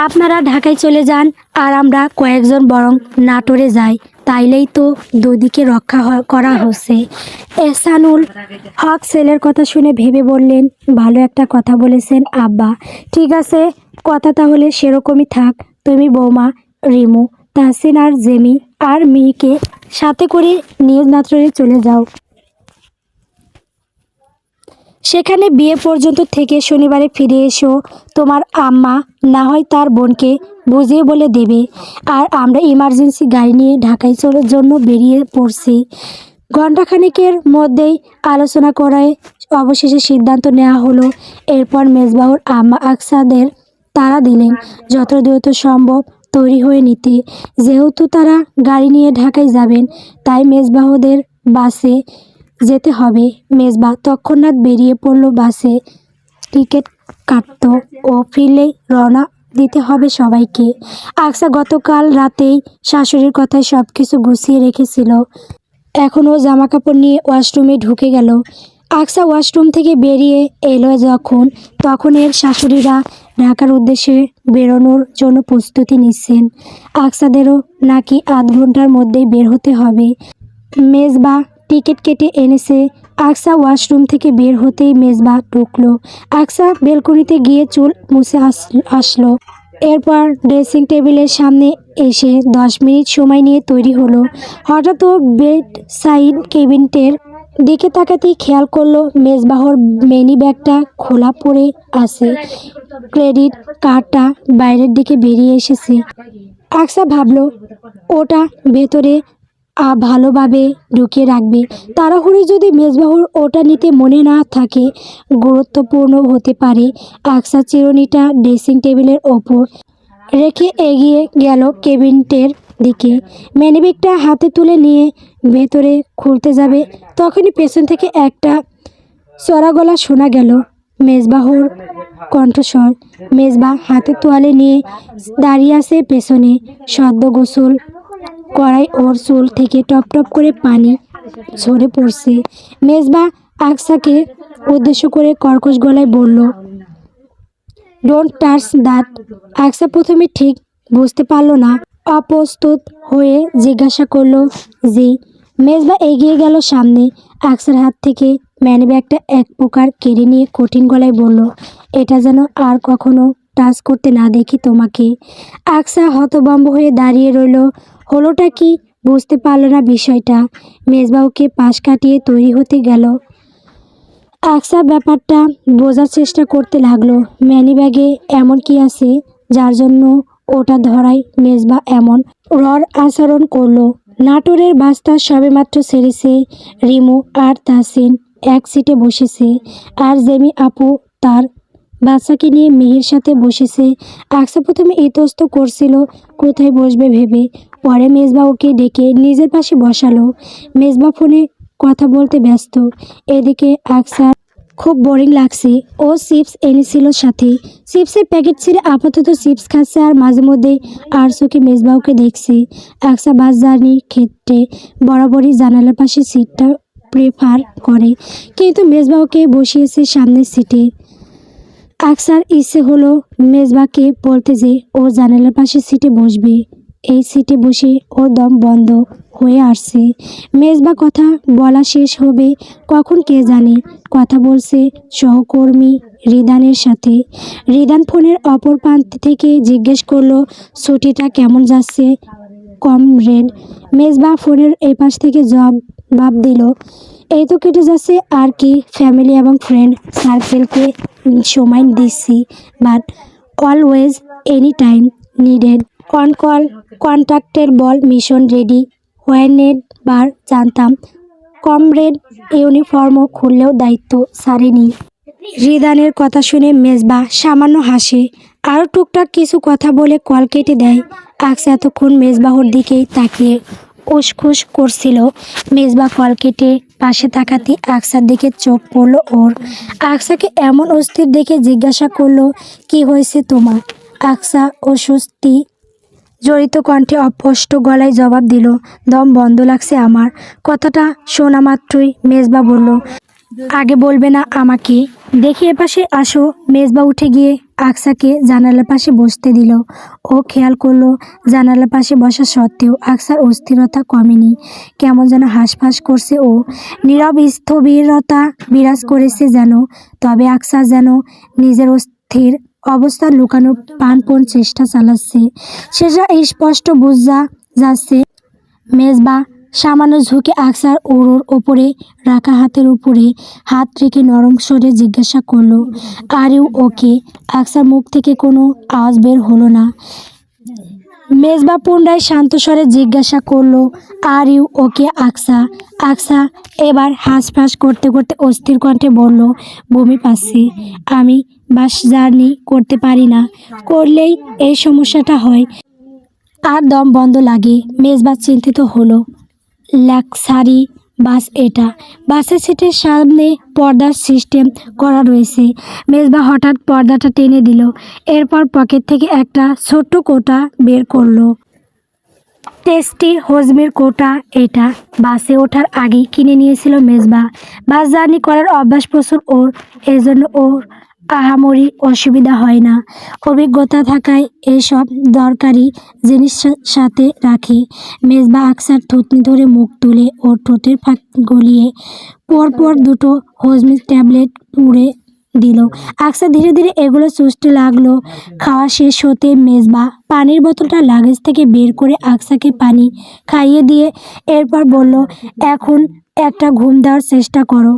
আপনারা ঢাকায় চলে যান, আর আমরা কয়েকজন বরং নাটোরে যাই, তাইলেই তো দুদিকে রক্ষা করা হচ্ছে। এহসানুল হক ছেলের কথা শুনে ভেবে বললেন, ভালো একটা কথা বলেছেন আব্বা। ঠিক আছে, কথা তাহলে সেরকমই থাক। তুমি বৌমা, রিমু, তাহসিন আর জেমি আর মিহিকে সাথে করে নিয়ে নাটোরে চলে যাও। সেখানে বিয়ে পর্যন্ত থেকে শনিবারে ফিরে এসো। তোমার আম্মা না হয় তার বোনকে বুঝিয়ে বলে দেবে। আর আমরা ইমার্জেন্সি গাড়ি নিয়ে ঢাকায় চলার জন্য বেরিয়ে পড়ছি। ঘণ্টাখানেকের মধ্যেই আলোচনা করায় অবশেষে সিদ্ধান্ত নেওয়া হলো। এরপর মেজবাহর আম্মা আকসাদের তাড়া দিলেন যত দ্রুত সম্ভব তৈরি হয়ে নিতে। যেহেতু তারা গাড়ি নিয়ে ঢাকায় যাবেন, তাই মেজবাহদের বাসে যেতে হবে। মেজবা তৎক্ষণাৎ বেরিয়ে পড়ল বাসে টিকিট কাটত ও ফিরলেই রওনা দিতে হবে সবাইকে। আকসা গতকাল রাতেই শাশুড়ির কথায় সব কিছু গুছিয়ে রেখেছিল। এখন ও জামাকাপড় নিয়ে ওয়াশরুমে ঢুকে গেল। আকসা ওয়াশরুম থেকে বেরিয়ে এলো তখন এর শাশুড়িরা ঢাকার উদ্দেশ্যে বেরোনোর জন্য প্রস্তুতি নিচ্ছেন। আকসাদেরও নাকি আধ ঘন্টার মধ্যেই বের হতে হবে। মেজবা টিকিট কেটে এনেছে। আকসা ওয়াশরুম থেকে বের হতেই মেজবা ঢুকলো। আকসা বেলকনিতে গিয়ে চুল মুছে আসলো। এরপর ড্রেসিং টেবিলের সামনে এসে 10 মিনিট সময় নিয়ে তৈরি হলো। হঠাৎ ও বেড সাইড কেবিনেটের দিকে তাকাতেই খেয়াল করলো মেজবাহর মিনি ব্যাগটা খোলা পড়ে আছে। ক্রেডিট কার্ডটা বাইরের দিকে বেরিয়ে এসেছে। আকসা ভাবলো ওটা ভেতরে ভালোভাবে ঢুকিয়ে রাখবে। তাড়াহুড়ো যদি মেজবাহর ওটা নিতে মনে না থাকে, গুরুত্বপূর্ণ হতে পারে। আকসা চিরুনিটা ড্রেসিং টেবিলের ওপর রেখে এগিয়ে গেল কেবিনেটের দিকে। ম্যানিব্যাগটা হাতে তুলে নিয়ে ভেতরে খুলতে যাবে, তখনই পেছন থেকে একটা চড়া গলা শোনা গেল। মেজবাহর কণ্ঠস্বর। মেজবা হাতে তোয়ালে নিয়ে দাঁড়িয়ে আছে পেছনে। সদ্য গোসল করাই ওর চুল থেকে টপ টপ করে পানি ঝরে পড়ছে। মেজবা আকসাকে উদ্দেশ্য করে কর্কশ গলায় বলল, ডোন্ট টাচ দ্যাট। আকসা প্রথমে ঠিক বুঝতে পারল না, অপ্রস্তুত হয়ে জিজ্ঞাসা করলো, জি। মেজবা এগিয়ে গেল সামনে। আকসার হাত থেকে ম্যানিব্যাগটা এক প্রকার কেড়ে নিয়ে কঠিন গলায় বলল, এটা যেন আর কখনো টাচ করতে না দেখি তোমাকে। আকসা হতভম্ব হয়ে দাঁড়িয়ে রইল। হলোটা কি বুঝতে পারল না বিষয়টা। মেজবা ওকে পাশ কাটিয়ে তৈরি হতে গেল। আকসা ব্যাপারটা বোঝার চেষ্টা করতে লাগলো। ম্যানিব্যাগে এমন কি আছে যার জন্য ওটা ধরায় মেজবা এমন রড় আচরণ করলো। নাটোরের বাসটা সবেমাত্র ছেড়েছে। রিমু আর তাসিন এক সিটে বসেছে, আর জেমি আপু তার বাচ্চাকে নিয়ে মিহির সাথে বসেছে। আকসা প্রথমে ইতস্ত করছিল কোথায় বসবে ভেবে, পরে মেজবা ওকে ডেকে নিজের পাশে বসালো। মেজবা ফোনে কথা বলতে ব্যস্ত। এদিকে আকসার খুব বোরিং লাগছে। ও চিপস এনেছিল সাথে। চিপসের প্যাকেট ছেড়ে আপাতত চিপস খাচ্ছে আর মাঝে মধ্যে আর চোখে মেজবাউকে দেখছে। আকসা বাস জার্নির ক্ষেত্রে বরাবরই জানালার পাশে সিটটা প্রেফার করে, কিন্তু মেজবাউকে বসিয়েছে সামনের সিটে। আকসার ইচ্ছে হলো মেজবাকে বলতে যে ও জানালার পাশে সিটে বসবে। এই সিটে বসে ওর দম বন্ধ হয়ে আসছে। মেজবা কথা বলা শেষ হবে কখন কে জানে। কথা বলছে সহকর্মী রিদানের সাথে। রিদান ফোনের অপর প্রান্ত থেকে জিজ্ঞেস করলো, ছুটিটা কেমন যাচ্ছে কমরেড। মেজবা ফোনের এই পাশ থেকে জবাব দিল, এই তো কেটে যাচ্ছে আর কি, ফ্যামিলি এবং ফ্রেন্ড সার্কেলকে সময় দিচ্ছি, but always any time needed on call কন্ট্যাক্টের বল মিশন রেডি হোয়েনেভার। জানতাম কমরেড ইউনিফর্মও খুললেও দায়িত্ব ছাড়েনি। রিদানের কথা শুনে মেজবা সামান্য হাসে, আরও টুকটাক কিছু কথা বলে কল কেটে দেয়। আকসা এতক্ষণ মেজবাহর দিকেই তাকিয়ে উসখুস করছিল। মেজবা কল কেটে পাশে তাকাতে আকসার দিকে চোখ পড়ল ওর। আকসাকে এমন অস্থির দেখে জিজ্ঞাসা করলো, কি হয়েছে তোমার? আকসা অস্বস্তি জড়িত কণ্ঠে অস্পষ্ট গলায় জবাব দিল, দম বন্ধ লাগছে আমার। কথাটা শোনা মাত্রই মেজবা বলল, আগে বলবে না আমাকে? দেখি এপাশে আসো। মেজবা উঠে গিয়ে আকসাকে জানালার পাশে বসতে দিল। ও খেয়াল করলো জানালার পাশে বসা সত্ত্বেও আকসার অস্থিরতা কমেনি। কেমন যেন হাঁসফাঁস করছে ও। নীরব স্থবিরতা বিরাজ করেছে যেন। তবে আকসা যেন নিজের অস্থির অবস্থান লুকানোর প্রাণপণ চেষ্টা চালাচ্ছে, সেটা স্পষ্ট বোঝা যাচ্ছে। মেজবা সামান্য ঝুঁকে আকসার উড়োর ওপরে রাখা হাতের উপরে হাত রেখে নরম স্বরে জিজ্ঞাসা করলো, আর ইউ ওকে? আকসার মুখ থেকে কোনো আওয়াজ বের হলো না। মেজবা পুনরায় শান্ত স্বরে জিজ্ঞাসা করলো, আর ইউ ওকে আকসা? আকসা এবার হাঁসফাঁস করতে করতে অস্থির কণ্ঠে বলল, বমি পাচ্ছে। আমি বাস জার্নি করতে পারি না, করলেই এই সমস্যাটা হয় আর দম বন্ধ লাগে। মেজবা চিন্তিত হলো। লাক্সারি বাস এটা। বাসের সিটের সামনে পর্দার সিস্টেম করা রয়েছে। মেজবা হঠাৎ পর্দাটা টেনে দিল, এরপর পকেট থেকে একটা ছোট্ট কোটা বের করলো। টেস্টি হজমির কোটা এটা। বাসে ওঠার আগেই কিনে নিয়েছিল মেজবা। বাস জার্নি করার অভ্যাস প্রচুর ওর, এজন্য ওর আহামরি অসুবিধা হয় না। অভিজ্ঞতা থাকায় এইসব দরকারি জিনিস সাথে রাখে। মেজবা আকসার থুতনি ধরে মুখ তুলে ওর ঠোঁটের ফাঁক গলিয়ে পরপর দুটো হজমির ট্যাবলেট পুড়ে দিল। আকসা ধীরে ধীরে এগুলো চুষতে লাগলো। খাওয়া শেষ হতে মেজবা পানির বোতলটা লাগেজ থেকে বের করে আকসাকে পানি খাইয়ে দিয়ে এরপর বলল, এখন একটা ঘুম দেওয়ার চেষ্টা করো,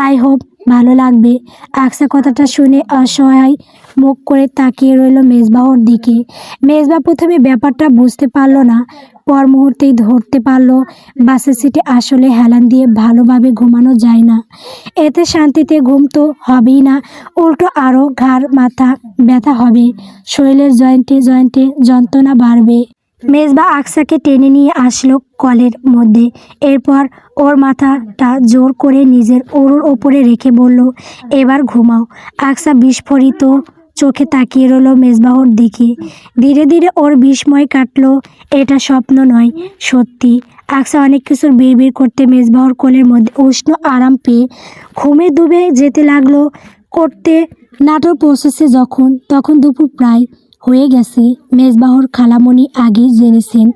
আই হোপ ভালো লাগবে। আকসা কথাটা শুনে অসহায় মুখ করে তাকিয়ে রইল মেজবাহর দিকে। মেজবা প্রথমে ব্যাপারটা বুঝতে পারল না, পর মুহূর্তেই ধরতে পারলো বাসের সিটে আসলে হেলান দিয়ে ভালোভাবে ঘুমানো যায় না। এতে শান্তিতে ঘুম তো হবেই না, উল্টো আরও ঘাড় মাথা ব্যথা হবে, শরীরের জয়েন্টে জয়েন্টে যন্ত্রণা বাড়বে। মেজবা আকসাকে টেনে নিয়ে আসলো কলের মধ্যে। এরপর ওর মাথাটা জোর করে নিজের ওর ওপরে রেখে বলল, এবার ঘুমাও। আকসা বিস্ফোরিত চোখে তাকিয়ে রইল মেজবাহর দিকে। ধীরে ধীরে ওর বিস্ময় কাটলো, এটা স্বপ্ন নয়, সত্যি। আকসা অনেক কিছুর বিড়বিড় করতে মেজবাহর কোলের মধ্যে উষ্ণ আরাম পেয়ে ঘুমে ডুবে যেতে লাগলো। করতে নাটোর পৌঁছেছে তখন দুপুর প্রায় হয়ে গেছে। মেজবাহর খালামণি আগেই জেনেছেন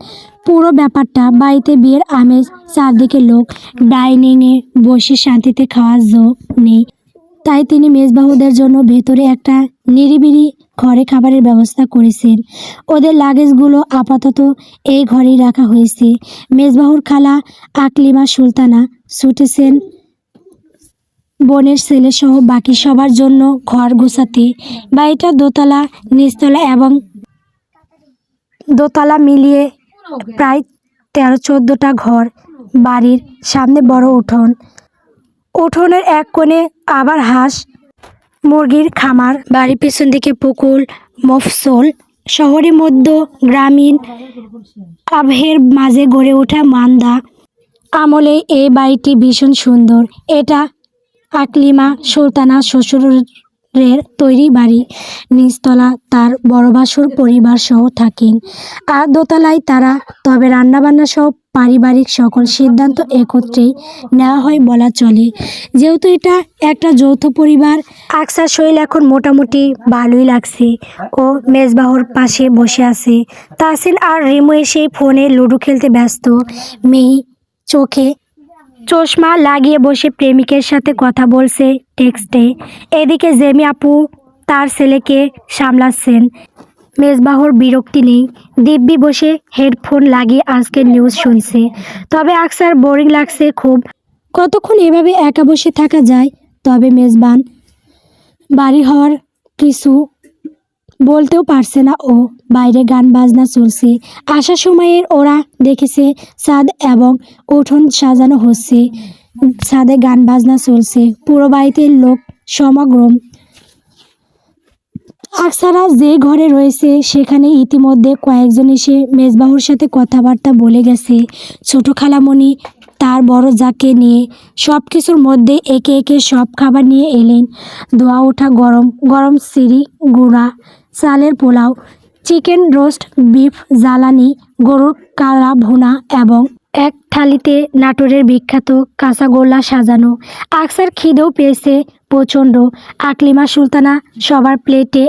পুরো ব্যাপারটা। বাড়িতে বিয়ের আমেজ, চারদিকে লোক, ডাইনিংয়ে বসে শান্তিতে খাওয়ার জো নেই। তাই তিনি মেজবাহুদের জন্য ভেতরে একটা নিরিবিলি ঘরে খাবারের ব্যবস্থা করেছেন। ওদের লাগেজগুলো আপাতত এই ঘরেই রাখা হয়েছে। মেজবাহুর খালা আকলিমা সুলতানা ছুটেছেন বোনের ছেলেসহ বাকি সবার জন্য ঘর গোছাতে। বাড়িটা দোতলা, নিচতলা এবং দোতলা মিলিয়ে প্রায় 13-14টা ঘর। বাড়ির সামনে বড় উঠোন, উঠোনের এক কোণে আবার হাঁস মুরগির খামার। বাড়ির পেছন দিকে পুকুর, মফস্বল। শহরের মধ্য গ্রামীণ আবহের মাঝে গড়ে ওঠা মান্দা আমলে এই বাড়িটি ভীষণ সুন্দর। এটা আকলিমা সুলতানা শ্বশুরের তৈরি বাড়ি। নিচতলা তার বড় ভাসুর পরিবার সহ থাকেন, আর দোতলায় তারা। তবে রান্নাবান্না সহ পারিবারিক সকল সিদ্ধান্ত একত্রেই নেওয়া হয় বলা চলে, যেহেতু এটা একটা যৌথ পরিবার। আকসার শরীর এখন মোটামুটি ভালোই লাগছে। ও মেজবাহর পাশে বসে আছে। তাসিন আর রিমু এসে ফোনে লুডো খেলতে ব্যস্ত। মেহি চোখে চশমা লাগিয়ে বসে প্রেমিকের সাথে কথা বলছে টেক্সটে। এদিকে জেমি আপু তার ছেলেকে সামলাচ্ছেন। মেজবাহর বিরক্তি নেই, দিব্যি বসে হেডফোন লাগিয়ে আজকের নিউজ শুনছে। তবে আকসার বোরিং লাগছে খুব। কতক্ষণ এভাবে একা বসে থাকা যায়? তবে মেজবান বাড়ি হওয়ার কিছু বলতেও পারছে না ও। বাইরে গান বাজনা চলছে। আসার সময়ের ওরা দেখেছে ছাদ এবং উঠোন সাজানো হচ্ছে। ছাদে গান বাজনা চলছে, পুরো বাড়িতে লোক সমাগম। আকসারা যে ঘরে রয়েছে সেখানে ইতিমধ্যে কয়েকজন এসে মেজবাহুর সাথে কথাবার্তা বলে গেছে। ছোট খালামণি তার বড় যাকে নিয়ে সব কিছুর মধ্যে একে একে সব খাবার নিয়ে এলেন। ধোয়া ওঠা গরম গরম সিঁড়ি গুঁড়া চালের পোলাও, চিকেন রোস্ট, বিফ জ্বালানি, গরুর কালা ভুনা এবং এক থালিতে নাটোরের বিখ্যাত কাঁচাগোল্লা সাজানো। আকসার খিদেও পেয়েছে প্রচণ্ড। আকলিমা সুলতানা সবার প্লেটে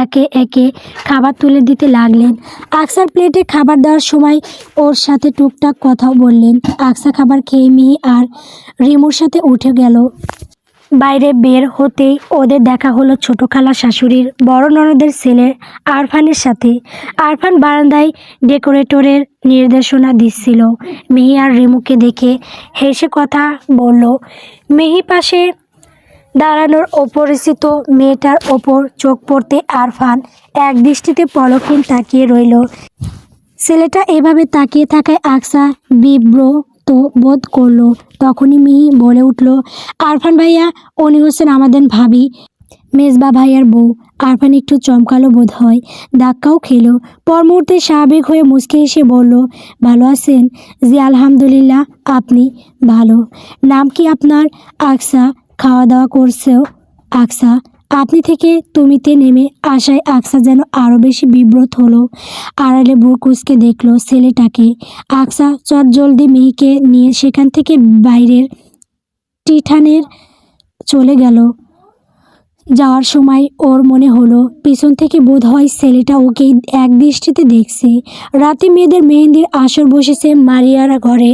একে একে খাবার তুলে দিতে লাগলেন। আকসার প্লেটে খাবার দেওয়ার সময় ওর সাথে টুকটাক কথাও বললেন। আকসা খাবার খেয়ে মিহি আর রিমুর সাথে উঠে গেল। বাইরে বের হতেই ওদের দেখা হলো ছোট খালা শাশুড়ির বড় ননদের ছেলে আরফানের সাথে। আরফান বারান্দায় ডেকোরেটরের নির্দেশনা দিচ্ছিল। মিহি আর রিমুকে দেখে হেসে কথা বলল। মিহি পাশে দাঁড়ানোর অপরিচিত মেয়েটার ওপর চোখ পড়তে আরফান এক দৃষ্টিতে পলকহীন তাকিয়ে রইল। ছেলেটা এভাবে তাকিয়ে থাকায় আকসা বিব্রত বোধ করলো। তখনই মিহি বলে উঠল, আরফান ভাইয়া, উনি হচ্ছেন আমাদের ভাবি, মেজবা ভাইয়ার বউ। আরফান একটু চমকালো বোধ হয়, ধাক্কাও খেলো। পর মুহূর্তে স্বাভাবিক হয়ে মুচকে এসে বলল, ভালো আছেন? জি আলহামদুলিল্লাহ, আপনি? ভালো। নাম কি আপনার? আকসা। খাওয়া দাওয়া করছো? আকসা। আপনি থেকে তুমিতে নেমে আসায় আকসা যেন আরও বেশি বিব্রত হলো। আড়ালে বুক কুঁচকে দেখলো ছেলেটাকে। আকসা চটজলদি মেয়েকে নিয়ে সেখান থেকে বাইরের টিঠানের চলে গেল। যাওয়ার সময় ওর মনে হলো পিছন থেকে বোধ হয় ছেলেটা ওকে এক দৃষ্টিতে দেখছে। রাতে মেয়েদের মেহেন্দির আসর বসেছে মারিয়ার ঘরে।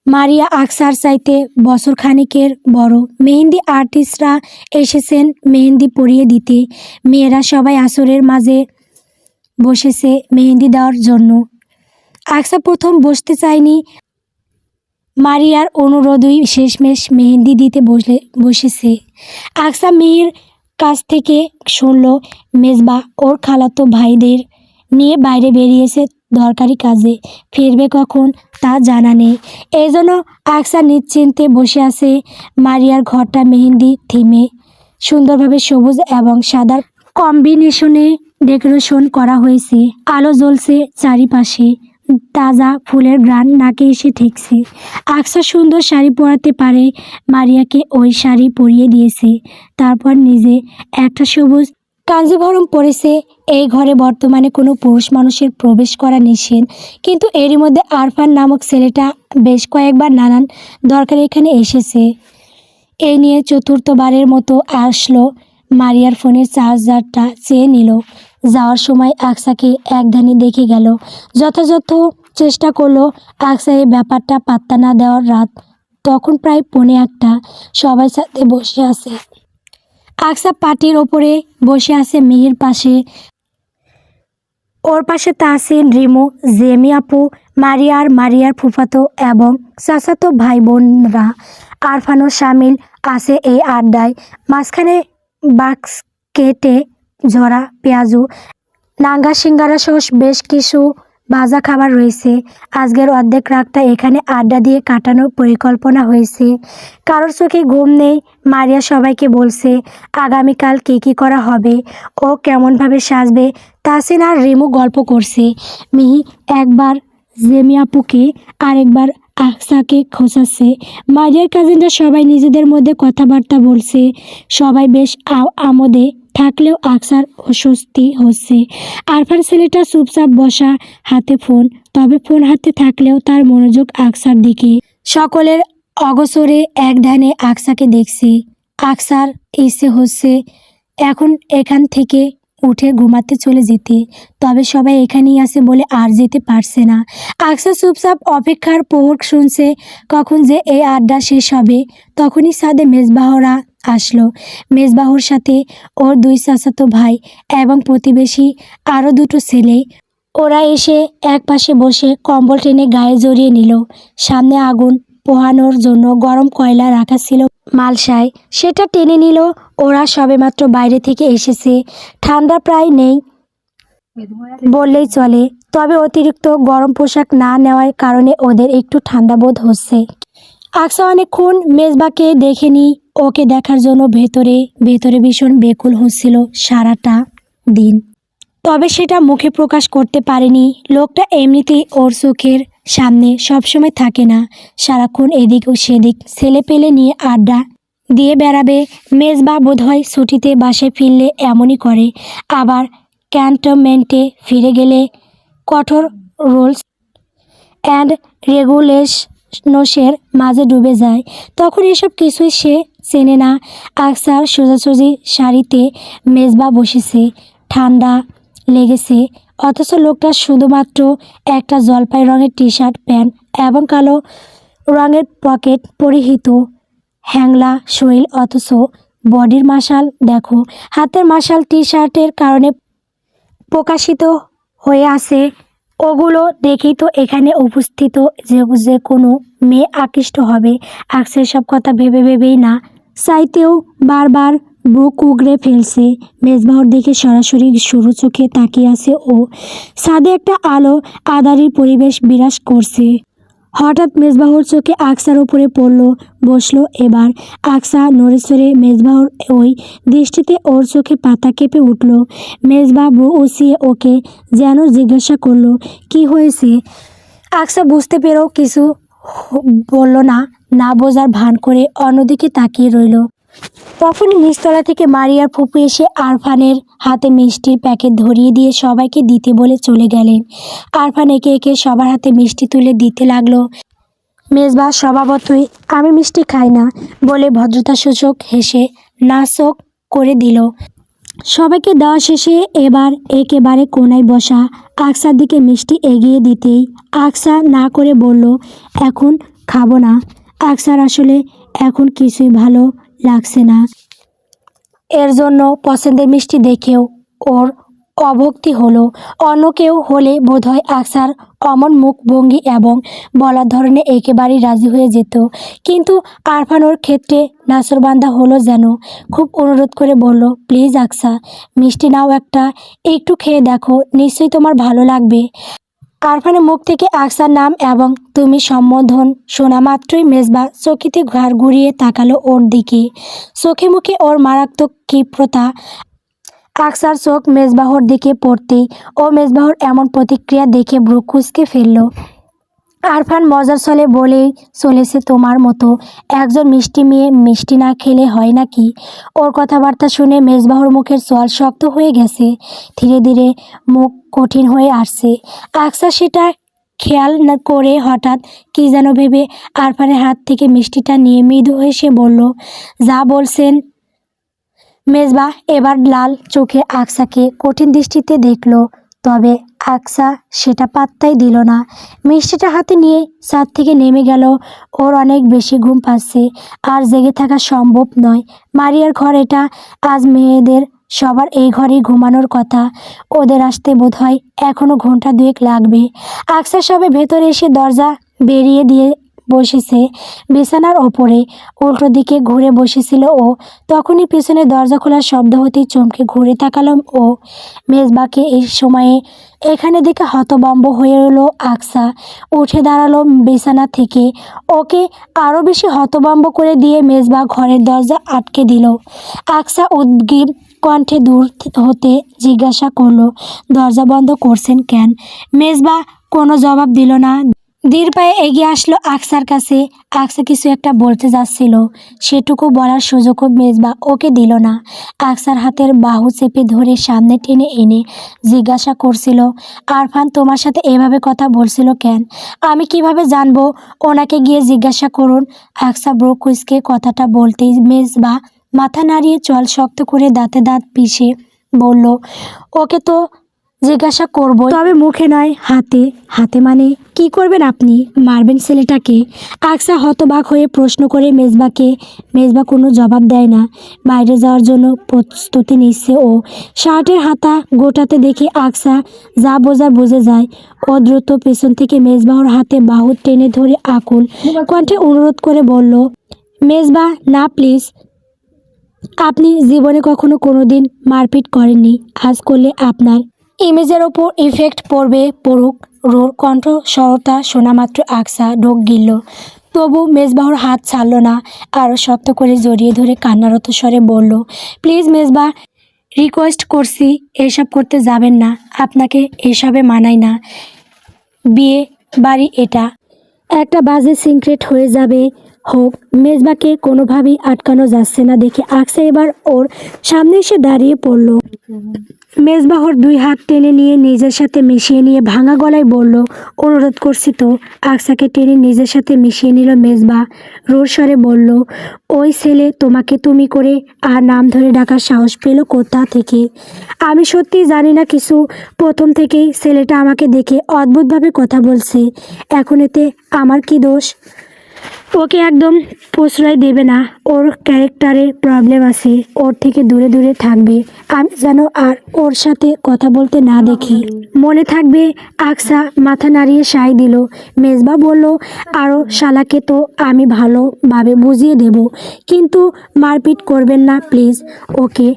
মারিয়া আকসার চাইতে বছর খানিকের বড়। মেহেন্দি আর্টিস্টরা এসেছেন মেহেন্দি পরিয়ে দিতে। মেয়েরা সবাই আসরের মাঝে বসেছে মেহেন্দি দেওয়ার জন্য। আকসা প্রথম বসতে চায়নি। মারিয়ার অনুরোধই শেষমেশ মেহেন্দি দিতে বসেছে। আকসা মেয়ের কাছ থেকে শুনল মেজবা ওর খালাতো ভাইদের নিয়ে বাইরে বেরিয়েছে দরকারি কাজে, ফিরবে কখন তা জানা নেই। এই জন্য আকসা নিশ্চিন্তে বসে আছে। মারিয়ার ঘরটা মেহেন্দি থিমে সুন্দরভাবে সবুজ এবং সাদার কম্বিনেশনে ডেকোরেশন করা হয়েছে। আলো জ্বলছে চারিপাশে, তাজা ফুলের ঘ্রাণ নাকে এসে ঠেকছে। আকসা সুন্দর শাড়ি পরাতে পারে মারিয়াকে ওই শাড়ি পরিয়ে দিয়েছে। তারপর নিজে একটা সবুজ কাঞ্জিভরম পরেছে। এই ঘরে বর্তমানে কোনো পুরুষ মানুষের প্রবেশ করা নিষেধ, কিন্তু এরই মধ্যে আরফান নামক ছেলেটা বেশ কয়েকবার নানান দরকারে এখানে এসেছে। এই নিয়ে চতুর্থবারের মতো আসলো। মারিয়ার ফোনের চার্জারটা চেয়ে নিল। যাওয়ার সময় আকসাকে একধানি দেখে গেল। যথাযথ চেষ্টা করলো আকসা এই ব্যাপারটা পাত্তা না দেওয়ার। রাত তখন প্রায় 1:45। সবাই সাথে বসে আছে। আকসা পাটির ওপরে বসে আছে মিহির পাশে। ওর পাশে তাহসিন, রিমু, জেমি আপু, মারিয়ার ফুফাতো এবং চাচাতো ভাই বোনরা। আরফানও শামিল আছে এই আড্ডায়। মাঝখানে বাস্কেটে ঝরা পেঁয়াজু, নাঙ্গা সিঙ্গারা সহ বেশ কিছু ভাজা খাবার রয়েছে। আজকের অর্ধেক রাতটা এখানে আড্ডা দিয়ে কাটানোর পরিকল্পনা হয়েছে। কারোর চোখে ঘুম নেই। মারিয়া সবাইকে বলছে আগামীকাল কী করা হবে, ও কেমনভাবে সাজবে। তাসিন আর রিমু গল্প করছে। মিহি একবার জেমি আপুকে আরেকবার আকসাকে খোঁচাচ্ছে। মারিয়ার কাজিনরা সবাই নিজেদের মধ্যে কথাবার্তা বলছে। সবাই বেশ আমোদে থাকলেও আকসার অস্বস্তি হচ্ছে। আরফান ছেলেটা চুপচাপ বসা, হাতে ফোন। তবে ফোন হাতে থাকলেও তার মনোযোগ আকসার দিকে। সকলের অগোচরে এক ধ্যানে আকসাকে দেখছে। আকসার ইচ্ছে হচ্ছে এখন এখান থেকে উঠে ঘুমাতে চলে যেতে, তবে সবাই এখানেই আছে বলে আর যেতে পারছে না। আকসা চুপচাপ অপেক্ষার প্রহর শুনছে কখন যে এই আড্ডা শেষ হবে। তখনই ছাদে মেজবাহরা আসলো। মেজবাহুর সাথে ওর 2 চাচাতো ভাই এবং প্রতিবেশী আরও 2টো ছেলে। ওরা এসে এক পাশে বসে কম্বল টেনে গায়ে জড়িয়ে নিল। সামনে আগুন পোহানোর জন্য গরম কয়লা রাখা ছিল মালসায়, সেটা টেনে নিল। ওরা সবেমাত্র বাইরে থেকে এসেছে। ঠান্ডা প্রায় নেই বললেই চলে, তবে অতিরিক্ত গরম পোশাক না নেওয়ার কারণে ওদের একটু ঠান্ডা বোধ হচ্ছে। আকসা অনেকক্ষণ মেজবাকে দেখেনি। ওকে দেখার জন্য ভেতরে ভেতরে ভীষণ বেকুল হচ্ছিল সারাটা দিন, তবে সেটা মুখে প্রকাশ করতে পারেনি। লোকটা এমনিতেই ওর চোখের সামনে সবসময় থাকে না, সারাক্ষণ এদিক ও সেদিক ছেলে পেলে নিয়ে আড্ডা দিয়ে বেড়াবে। মেজবা বোধহয় ছুটিতে বাসায় ফিরলে এমনই করে, আবার ক্যান্টনমেন্টে ফিরে গেলে কঠোর রুলস অ্যান্ড রেগুলেশনসের মাঝে ডুবে যায়। তখন এসব কিছুই সে চেনে না। আকসার সোজাসুজি শাড়িতে মেজবা বসেছে। ঠান্ডা লেগেছে, অথচ লোকটা শুধুমাত্র একটা জলপাই রঙের টি-শার্ট, প্যান্ট এবং কালো রঙের পকেট পরিহিত। হ্যাংলা শরীর, অথচ বডির মাসাল দেখো। হাতের মাসাল টি-শার্টের কারণে প্রকাশিত হয়ে আছে। ওগুলো দেখেই তো এখানে উপস্থিত যে কোনো মেয়ে আকৃষ্ট হবে। আকসা সব কথা ভেবে ভেবেই না চাইতেও বারবার বুক উগড়ে ফেলছে। মেজবাহর দিকে সরাসরি সরু চোখে তাকিয়ে আছে ও। ছাদে একটা আলো আঁধারির পরিবেশ বিরাজ করছে। হঠাৎ মেজবাহুর চোখে আকসার উপরে পড়ল, বসলো। এবার আকসা নড়েচড়ে মেজবাহুর ওই দৃষ্টিতে ওর চোখে পাতা কেঁপে উঠল। মেজবা বউ উঁচিয়ে ওকে যেন জিজ্ঞাসা করলো কি হয়েছে। আকসা বুঝতে পেরেও কিছু বলল না, না বোঝার ভান করে অন্যদিকে তাকিয়ে রইল। তখনই নিচতলা থেকে মারিয়ার ফুপু এসে আরফানের হাতে মিষ্টির প্যাকেট ধরিয়ে দিয়ে সবাইকে দিতে বলে চলে গেলেন। আরফান একে একে সবার হাতে মিষ্টি তুলে দিতে লাগলো। মেজবা স্বভাবতই আমি মিষ্টি খাই না বলে ভদ্রতাসূচক হেসে নাচক করে দিল। সবাইকে দেওয়া শেষে এবার একেবারে কোনায় বসা আকসার দিকে মিষ্টি এগিয়ে দিতেই আকসা না করে বলল, এখন খাবো না। আকসার আসলে এখন কিছুই ভালো লাগছে না। এর জন্য পছন্দের মিষ্টি দেখেও ওর অভক্তি হলো। অন্য কেউ হলে বোধহয় আকসার অমন মুখভঙ্গি এবং বলার ধরনে একেবারেই রাজি হয়ে যেত, কিন্তু আরফান ওর ক্ষেত্রে নাছোড়বান্দা হলো যেন। খুব অনুরোধ করে বলল, প্লিজ আকসা, মিষ্টি নাও একটা, একটু খেয়ে দেখো, নিশ্চয়ই তোমার ভালো লাগবে। আরফানের মুখ থেকে আকসার নাম এবং তুমি সম্বোধন শোনা মাত্রই মেজবা চকিতে ঘাড় ঘুরিয়ে তাকালো ওর দিকে। চোখে মুখে ওর মারাত্মক ক্ষিপ্রতা। আকসার চোখ মেজবাহর দিকে পড়তেই ও মেজবাহর এমন প্রতিক্রিয়া দেখে ভ্রু কুঁচকে ফেলল। আরফান মজার ছলে বলেই চলেছে, তোমার মতো একজন মিষ্টি মেয়ে মিষ্টি না খেলে হয় নাকি? ওর কথাবার্তা শুনে মেজবাহর মুখের চোয়াল শক্ত হয়ে গেছে, ধীরে ধীরে মুখ কঠিন হয়ে আসছে। আকসা সেটা খেয়াল না করে হঠাৎ কী যেন ভেবে আরফানের হাত থেকে মিষ্টিটা নিয়ে মৃদু হেসে বলল, যা বলছেন। মেজবাহ এবার লাল চোখে আকসাকে কঠিন দৃষ্টিতে দেখল, তবে আকসা সেটা পাত্তাই দিল না। মিষ্টিটা হাতে নিয়ে ছাদ থেকে নেমে গেল। ওর অনেক বেশি ঘুম পাচ্ছে, আর জেগে থাকা সম্ভব নয়। মারিয়ার ঘর এটা, আজ মেয়েদের সবার এই ঘরেই ঘুমানোর কথা। ওদের আসতে বোধহয় এখনও ঘন্টা দুয়েক লাগবে। আকসা সবে ভেতরে এসে দরজা বেরিয়ে দিয়ে বসেছে বিছানার ওপরে, উল্টো দিকে ঘুরে বসেছিল ও। তখনই পিছনে দরজা খোলার শব্দ হতেই চমকে ঘুরে তাকালাম ও। মেজবাকে এই সময়ে এখানে দেখে হতভম্ব হয়ে এলো আকসা। উঠে দাঁড়ালো বিছানা থেকে। ওকে আরও বেশি হতভম্ব করে দিয়ে মেজবা ঘরের দরজা আটকে দিল। আকসা উদ্গ্রীব কণ্ঠে দূর হতে জিজ্ঞাসা করলো, দরজা বন্ধ করছেন কেন? মেজবা কোনো জবাব দিল না। ধীর পায়ে এগিয়ে আসলো আকসার কাছে। আকসা কিছু একটা বলতে যাচ্ছিল, সেটুকু বলার সুযোগও মেজবা ওকে দিল না। আকসার হাতের বাহু চেপে ধরে সামনে টেনে এনে জিজ্ঞাসা করছিল, আরফান তোমার সাথে এভাবে কথা বলছিল কেন? আমি কিভাবে জানবো? ওনাকে গিয়ে জিজ্ঞাসা করুন। আকসা ব্রু কুঁচকে কথাটা বলতেই মেজবা মাথা নাড়িয়ে চল শক্ত করে দাঁতে দাঁত পিষে বলল, ওকে তো জিজ্ঞাসা করব, তবে মুখে নয়, হাতে। হাতে মানে কি করবেন আপনি? মারবেন ছেলেটাকে? আকসা হতবাক হয়ে প্রশ্ন করে মেজবাকে। মেজবা কোনো জবাব দেয় না, বাইরে যাওয়ার জন্য প্রস্তুতি নিচ্ছে ও। শার্টের হাতা গোটাতে দেখে আকসা যা বোঝার বুঝে যায়। ও দ্রুত পেছন থেকে মেজবাহর হাতে বাহু টেনে ধরে আকুল কণ্ঠে অনুরোধ করে বলল, মেজবা না প্লিজ, আপনি জীবনে কখনো কোনোদিন মারপিট করেননি, আজ করলে আপনার ইমেজের ওপর ইফেক্ট পড়বে। পড়ুক। রোর কণ্ঠ সরতা শোনামাত্র আকসা ঢোক গিলল, তবু মেজবাহর হাত ছাড়ল না। আরও শক্ত করে জড়িয়ে ধরে কান্নারত স্বরে বলল, প্লিজ মেজবা, রিকোয়েস্ট করছি, এসব করতে যাবেন না। আপনাকে এসবে মানায় না। বিয়ে বাড়ি এটা একটা বাজে সিক্রেট হয়ে যাবে। হোক। মেজবাকে কোনোভাবেই আটকানো যাচ্ছে না দেখে আকসা এবার ওর সামনে এসে দাঁড়িয়ে পড়ল। মেজবাহর দুই হাত টেনে নিয়ে নিজের সাথে মিশিয়ে নিয়ে ভাঙা গলায় বলল, অনুরোধ করছি তো। আকসাকে টেনে নিজের সাথে মিশিয়ে নিল মেজবা। রোর স্বরে বলল, ওই ছেলে তোমাকে তুমি করে আর নাম ধরে ডাকার সাহস পেল কোথা থেকে? আমি সত্যি জানি না কিছু। প্রথম থেকেই ছেলেটা আমাকে দেখে অদ্ভুতভাবে কথা বলছে। এখন এতে আমার কি দোষ? ওকে একদম প্রশ্রয় দেবে না। ওর ক্যারেক্টারে প্রবলেম আছে। ওর থেকে দূরে দূরে থাকবে। আমি যেন আর ওর সাথে কথা বলতে না দেখি। মনে থাকবে? আকসা মাথা নাড়িয়ে সায় দিল। মেজবা বলল, আরও শালাকে তো আমি ভালোভাবে বুঝিয়ে দেব, কিন্তু মারপিট করবেন না প্লিজ ওকে।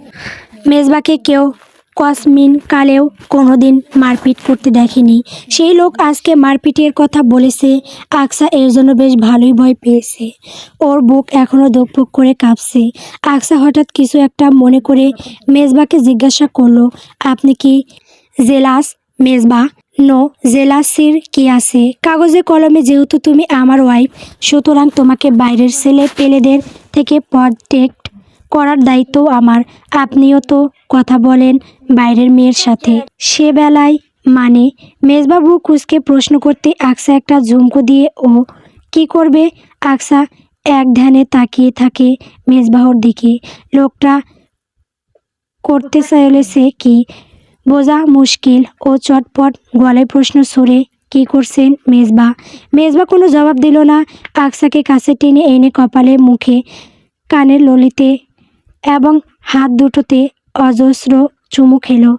মেজবাকে কেউ কসমিন কালেও কোনোদিন মারপিট করতে দেখেনি। সেই লোক আজকে মারপিটের কথা বলেছে। আকসা এর জন্য বেশ ভালোই ভয় পেয়েছে। ওর বুক এখনও ধুকপুক করে কাঁপছে। আকসা হঠাৎ কিছু একটা মনে করে মেজবাকে জিজ্ঞাসা করলো, আপনি কি জেলাস? মেজবা, নো, জেলাসির কি আছে? কাগজে কলমে যেহেতু তুমি আমার ওয়াইফ, সুতরাং তোমাকে বাইরের ছেলে পেলেদের থেকে প্রটেক্ট করার দায়িত্ব আমার। আপনিও তো কথা বলেন বাইরের মেয়ের সাথে, সে বেলায় মানে? মেজবাবু কুসকে প্রশ্ন করতে আকসা একটা ঝুমকো দিয়ে ও কি করবে? আকসা এক ধ্যানে তাকিয়ে থাকে মেজবাহর দিকে। লোকটা করতে চলেছে কি বোঝা মুশকিল। ও চটপট গলায় প্রশ্ন ছুড়ে, কি করছেন মেজবা? মেজবা কোনো জবাব দিল না। আকসাকে কাছে টেনে এনে কপালে, মুখে, কানের ললিতে এবং হাত দুটোতে অজস্র চুমু খেলো।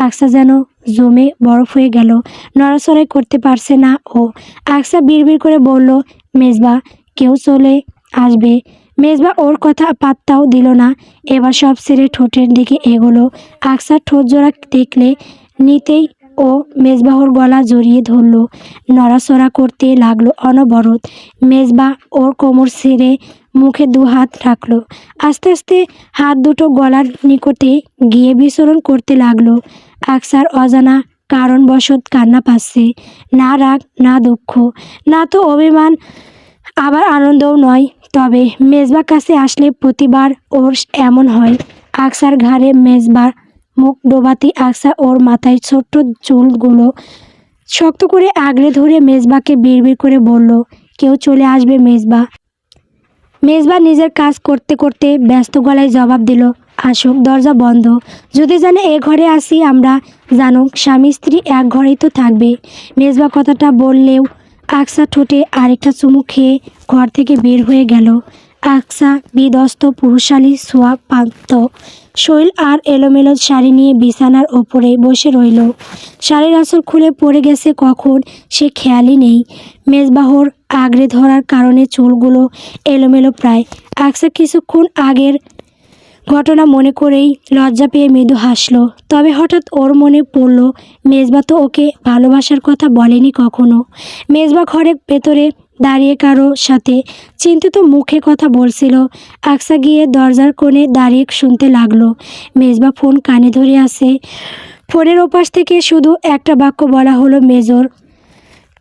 আকসা যেন জমে বরফ হয়ে গেল, নড়াচড়াই করতে পারছে না ও। আকসা বিড়বিড় করে বলল, মেজবা, কেউ চলে আসবে। মেজবা ওর কথা পাত্তাও দিল না। এবার সব ছেড়ে ঠোঁটের দিকে এগোলো। আকসার ঠোঁট জোড়া দেখলে নিতেই ও মেজবাহর গলা জড়িয়ে ধরল, নড়াচড়া করতে লাগলো অনবরত। মেজবা ওর কোমর ছেড়ে মুখে 2 হাত রাখলো। আস্তে আস্তে হাত দুটো গলার নিকটে গিয়ে বিচরণ করতে লাগলো। আকসার অজানা কারণবশত কান্না পাচ্ছে। না রাগ, না দুঃখ, না তো অভিমান, আবার আনন্দও নয়। তবে মেজবা কাছে আসলে প্রতিবার ওর এমন হয়। আকসার ঘাড়ে মেজবার মুখ ডোবাতেই আকসা ওর মাথায় ছোট্ট চুলগুলো শক্ত করে আগলে ধরে মেজবাকে বিড়বিড় করে বলল, কেউ চলে আসবে মেজবা। মেজবা নিজের কাজ করতে করতে ব্যস্ত গলায় জবাব দিল, আসুক, দরজা বন্ধ। যদি জানে এ ঘরে আসি আমরা, জানুক স্বামী স্ত্রী এক ঘরেই তো থাকবে। মেজবা কথাটা বললেও আকসা ঠোঁটে আরেকটা চুমু খেয়ে ঘর থেকে বের হয়ে গেল। আকসা বিধ্বস্ত পুরুষালী ছোঁয়া পান্ত শৈল আর এলোমেলো শাড়ি নিয়ে বিছানার ওপরে বসে রইল। শাড়ির আঁচল খুলে পড়ে গেছে কখন সে খেয়ালই নেই। মেজবাহর আগড়ে ধরার কারণে চুলগুলো এলোমেলো প্রায়। আকসা কিছুক্ষণ আগের ঘটনা মনে করেই লজ্জা পেয়ে মৃদু হাসল। তবে হঠাৎ ওর মনে পড়ল, মেজবা তো ওকে ভালোবাসার কথা বলেনি কখনো। মেজবা ঘরের ভেতরে দাঁড়িয়ে কারো সাথে চিন্তিত মুখে কথা বলছিল। আকসা গিয়ে দরজার কোণে দাঁড়িয়ে শুনতে লাগলো। মেজবা ফোন কানে ধরে আছে। ফোনের ওপাশ থেকে শুধু একটা বাক্য বলা হলো, major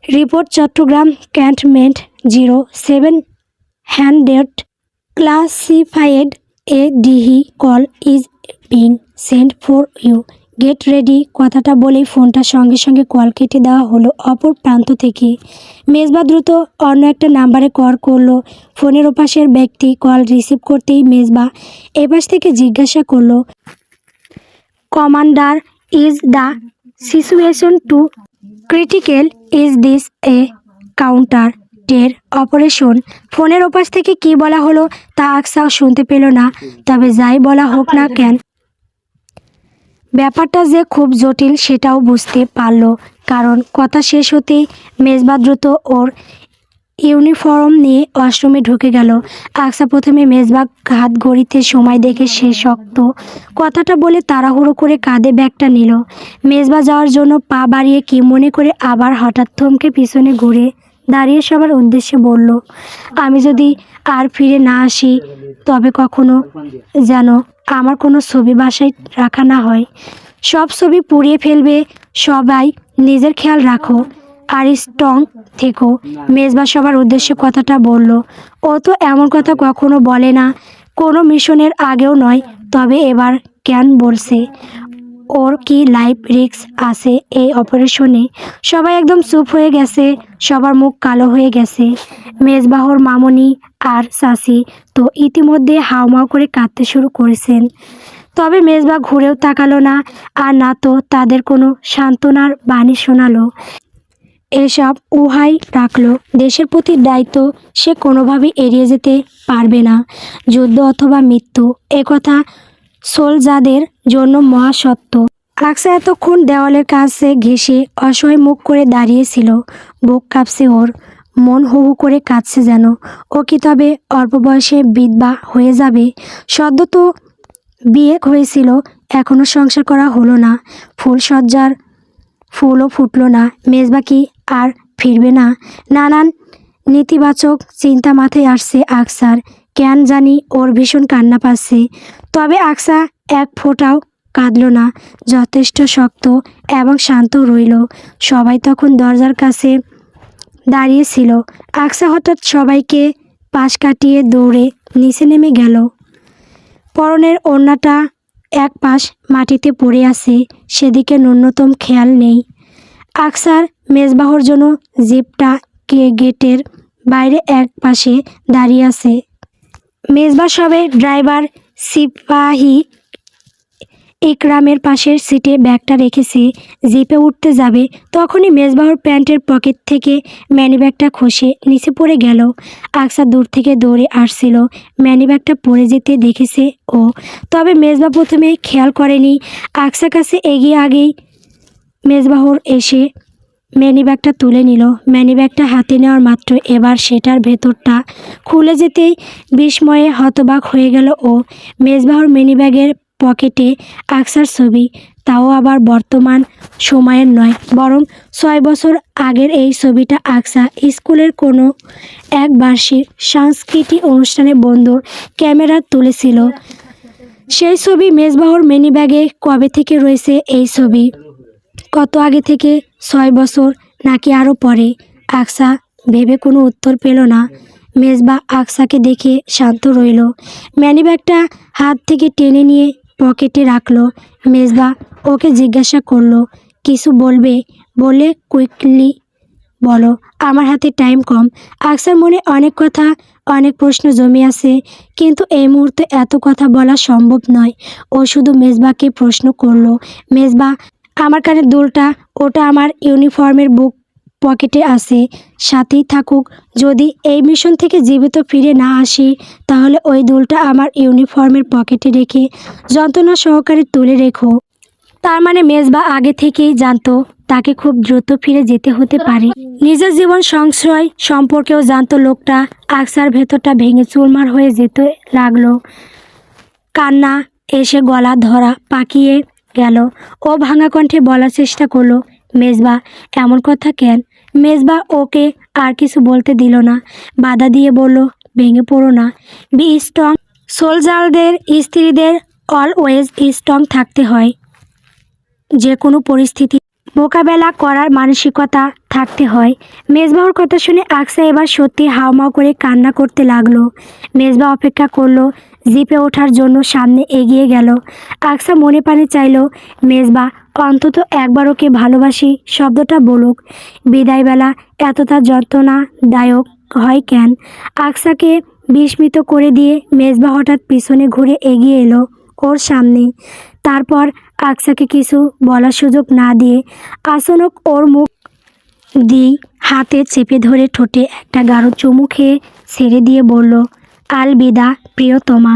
report, Chittagong cantonment 0700 classified, a ডিহি call is being sent for you, get ready. কথাটা বলেই ফোনটা সঙ্গে সঙ্গে কল কেটে দেওয়া হলো অপর প্রান্ত থেকে। মেজবা দ্রুত অন্য একটা নাম্বারে কল করলো। ফোনের ওপাশের ব্যক্তি কল রিসিভ করতেই মেজবা এপাশ থেকে জিজ্ঞাসা করলো, commander, is the situation too critical, is this a counter terror operation? ফোনের ওপাশ থেকে কি বলা হলো তা আকসা শুনতে পেল না। তবে যাই বলা হোক না কেন, ব্যাপারটা যে খুব জটিল সেটাও বুঝতে পারল। কারণ কথা শেষ হতেই মেজবা দ্রুত ওর ইউনিফর্ম নিয়ে ওয়াশরুমে ঢুকে গেল। আকসা প্রথমে মেজবা হাত ঘড়িতে সময় দেখে সে শক্ত কথাটা বলে তাড়াহুড়ো করে কাঁধে ব্যাগটা নিল। মেজবা যাওয়ার জন্য পা বাড়িয়ে কি মনে করে আবার হঠাৎ থমকে পিছনে ঘুরে দাঁড়িয়ে সবার উদ্দেশ্যে বলল, আমি যদি আর ফিরে না আসি তবে কখনো যেন আমার কোনো ছবি বাসায় রাখা না হয়। সব ছবি পুড়িয়ে ফেলবে। সবাই নিজের খেয়াল রাখো আর স্ট্রং থেকো। মেজবা সবার উদ্দেশ্যে কথাটা বলল। ও তো এমন কথা কখনো বলে না, কোনো মিশনের আগেও নয়। তবে এবার কেন বলছে? ওর কি লাইফ রিস্ক আছে এই অপারেশনে? সবাই একদম চুপ হয়ে গেছে। সবার মুখ কালো হয়ে গেছে। মেজবাহর মামনি আর চাচি তো ইতিমধ্যে হাউমাউ করে কাঁদতে শুরু করেছেন। তবে মেজবা ঘুরেও তাকালো না, আর না তো তাদের কোনো সান্ত্বনার বাণী শোনালো। এসব উহাই রাখলো। দেশের প্রতি দায়িত্ব সে কোনোভাবেই এড়িয়ে যেতে পারবে না। যুদ্ধ অথবা মৃত্যু, একথা সোলজারদের জন্য মহাসত্য। আকসা এতক্ষণ দেওয়ালের কাছে ঘেঁষে অসহায় মুখ করে দাঁড়িয়েছিল। বুক কাঁপছে ওর, মন হু হু করে কাঁদছে যেন। ও কি তবে অল্প বয়সে বিধবা হয়ে যাবে? সদ্য তো বিয়ে হয়েছিল, এখনও সংসার করা হলো না। ফুলসজ্জার ফুলও ফুটলো না। মেজবা কি আর ফিরবে না? নানান নেতিবাচক চিন্তা মাথায় আসছে আকসার। কেন জানি ওর ভীষণ কান্না পাচ্ছে। তবে আকসা এক ফোঁটাও কাঁদল না, যথেষ্ট শক্ত এবং শান্ত রইল। সবাই তখন দরজার কাছে দাঁড়িয়েছিল। আকসা হঠাৎ সবাইকে পাশ কাটিয়ে দৌড়ে নিচে নেমে গেল। পরনের ওড়নাটা এক পাশ মাটিতে পড়ে আছে, সেদিকে ন্যূনতম খেয়াল নেই। আকসার মেজবাহর জন্য জিপটা গেটের বাইরে এক পাশে দাঁড়িয়ে আছে। মেজবা সবে ড্রাইভার সিপাহী ইকরামের পাশের সিটে ব্যাগটা রেখেছে, জিপে উঠতে যাবে। তখনই মেজবাহর প্যান্টের পকেট থেকে ম্যানিব্যাগটা খসে নিচে পড়ে গেল। আকসা দূর থেকে দৌড়ে আসছিল, ম্যানিব্যাগটা পড়ে যেতে দেখেছে ও। তবে মেজবা প্রথমে খেয়াল করেনি। আকসা কাছে এগিয়ে আগেই মেজবাহর এসে ম্যানিব্যাগটা তুলে নিল। ম্যানিব্যাগটা হাতে নেওয়ার মাত্র এবার সেটার ভেতরটা খুলে যেতেই বিস্ময়ে হতবাক হয়ে গেল ও। মেজবাহর ম্যানিব্যাগের পকেটে আকসার ছবি, তাও আবার বর্তমান সময়ের নয়, বরং 6 বছর আগের এই ছবিটা আকসা স্কুলের কোনো এক বার্ষিক সাংস্কৃতিক অনুষ্ঠানে বন্ধুর ক্যামেরা তুলেছিল। সেই ছবি মেজবাহর মিনি ব্যাগে কবে থেকে রয়েছে এই ছবি? কত আগে থেকে? 6 বছর নাকি আরও পরে? আকসা ভেবে কোনো উত্তর পেল না। মেজবা আকসাকে দেখে শান্ত রইল। ম্যানিব্যাগটা হাত থেকে টেনে নিয়ে পকেটে রাখলো। মেজবা ওকে জিজ্ঞাসা করলো, কিছু বলবে? বলে কুইকলি বলো, আমার হাতে টাইম কম। আকসার মনে অনেক কথা, অনেক প্রশ্ন জমে আছে, কিন্তু এই মুহূর্তে এত কথা বলা সম্ভব নয়। ও শুধু মেজবাকে প্রশ্ন করলো, মেজবা, আমার কানের দুলটা, ওটা আমার ইউনিফর্মের বুক পকেটে আছে, সাথেই থাকুক। যদি এই মিশন থেকে জীবিত ফিরে না আসি, তাহলে ওই দুলটা আমার ইউনিফর্মের পকেটে রেখে যন্ত্রণা সহকারে তুলে রেখো। তার মানে মেজবা আগে থেকেই জানতো তাকে খুব দ্রুত ফিরে যেতে হতে পারে। নিজের জীবন সংশয় সম্পর্কেও জানতো লোকটা। আকসার ভেতরটা ভেঙে চুরমার হয়ে যেতে লাগলো। কান্না এসে গলা ধরা পাকিয়ে গেল। ও ভাঙা কণ্ঠে বলার চেষ্টা করলো, মেজবা, এমন কথা কেন? মেজবা ওকে আর কিছু বলতে দিল না, বাধা দিয়ে বলল, ভেঙে পড়ো না, বি স্ট্রং। সোলজারদের স্ত্রীদের অলওয়েজ স্ট্রং থাকতে হয়। যে কোনো পরিস্থিতি মোকাবেলা করার মানসিকতা থাকতে হয়। মেজবাহর কথা শুনে আকসা এবার সত্যি হাউমাউ করে কান্না করতে লাগলো। মেজবা অপেক্ষা করলো, জিপে ওঠার জন্য সামনে এগিয়ে গেল। আকসা মনে প্রাণে চাইল মেজবা অন্তত একবার ওকে ভালোবাসি শব্দটা বলুক। বিদায়বেলা এতটা যন্ত্রণাদায়ক হয় কেন? আকসাকে বিস্মিত করে দিয়ে মেজবা হঠাৎ পিছনে ঘুরে এগিয়ে এলো ওর সামনে। তারপর আকসাকে কিছু বলার সুযোগ না দিয়ে আচানক ওর মুখ দিয়ে হাতে চেপে ধরে ঠোঁটে একটা গাঢ় চুমু খেয়ে ছেড়ে দিয়ে বলল, আলবিদা প্রিয়তমা।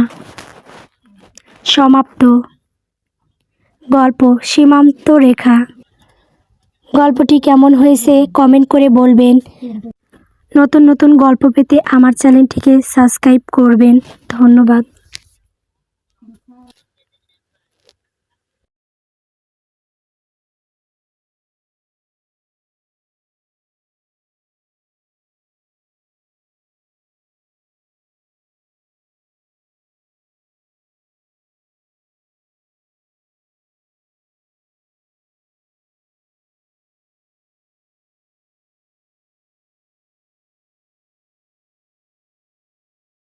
সমাপ্ত। গল্প সীমান্ত রেখা। গল্পটি কেমন হয়েছে কমেন্ট করে বলবেন। নতুন নতুন গল্প পেতে আমার চ্যানেলটিকে সাবস্ক্রাইব করবেন। ধন্যবাদ।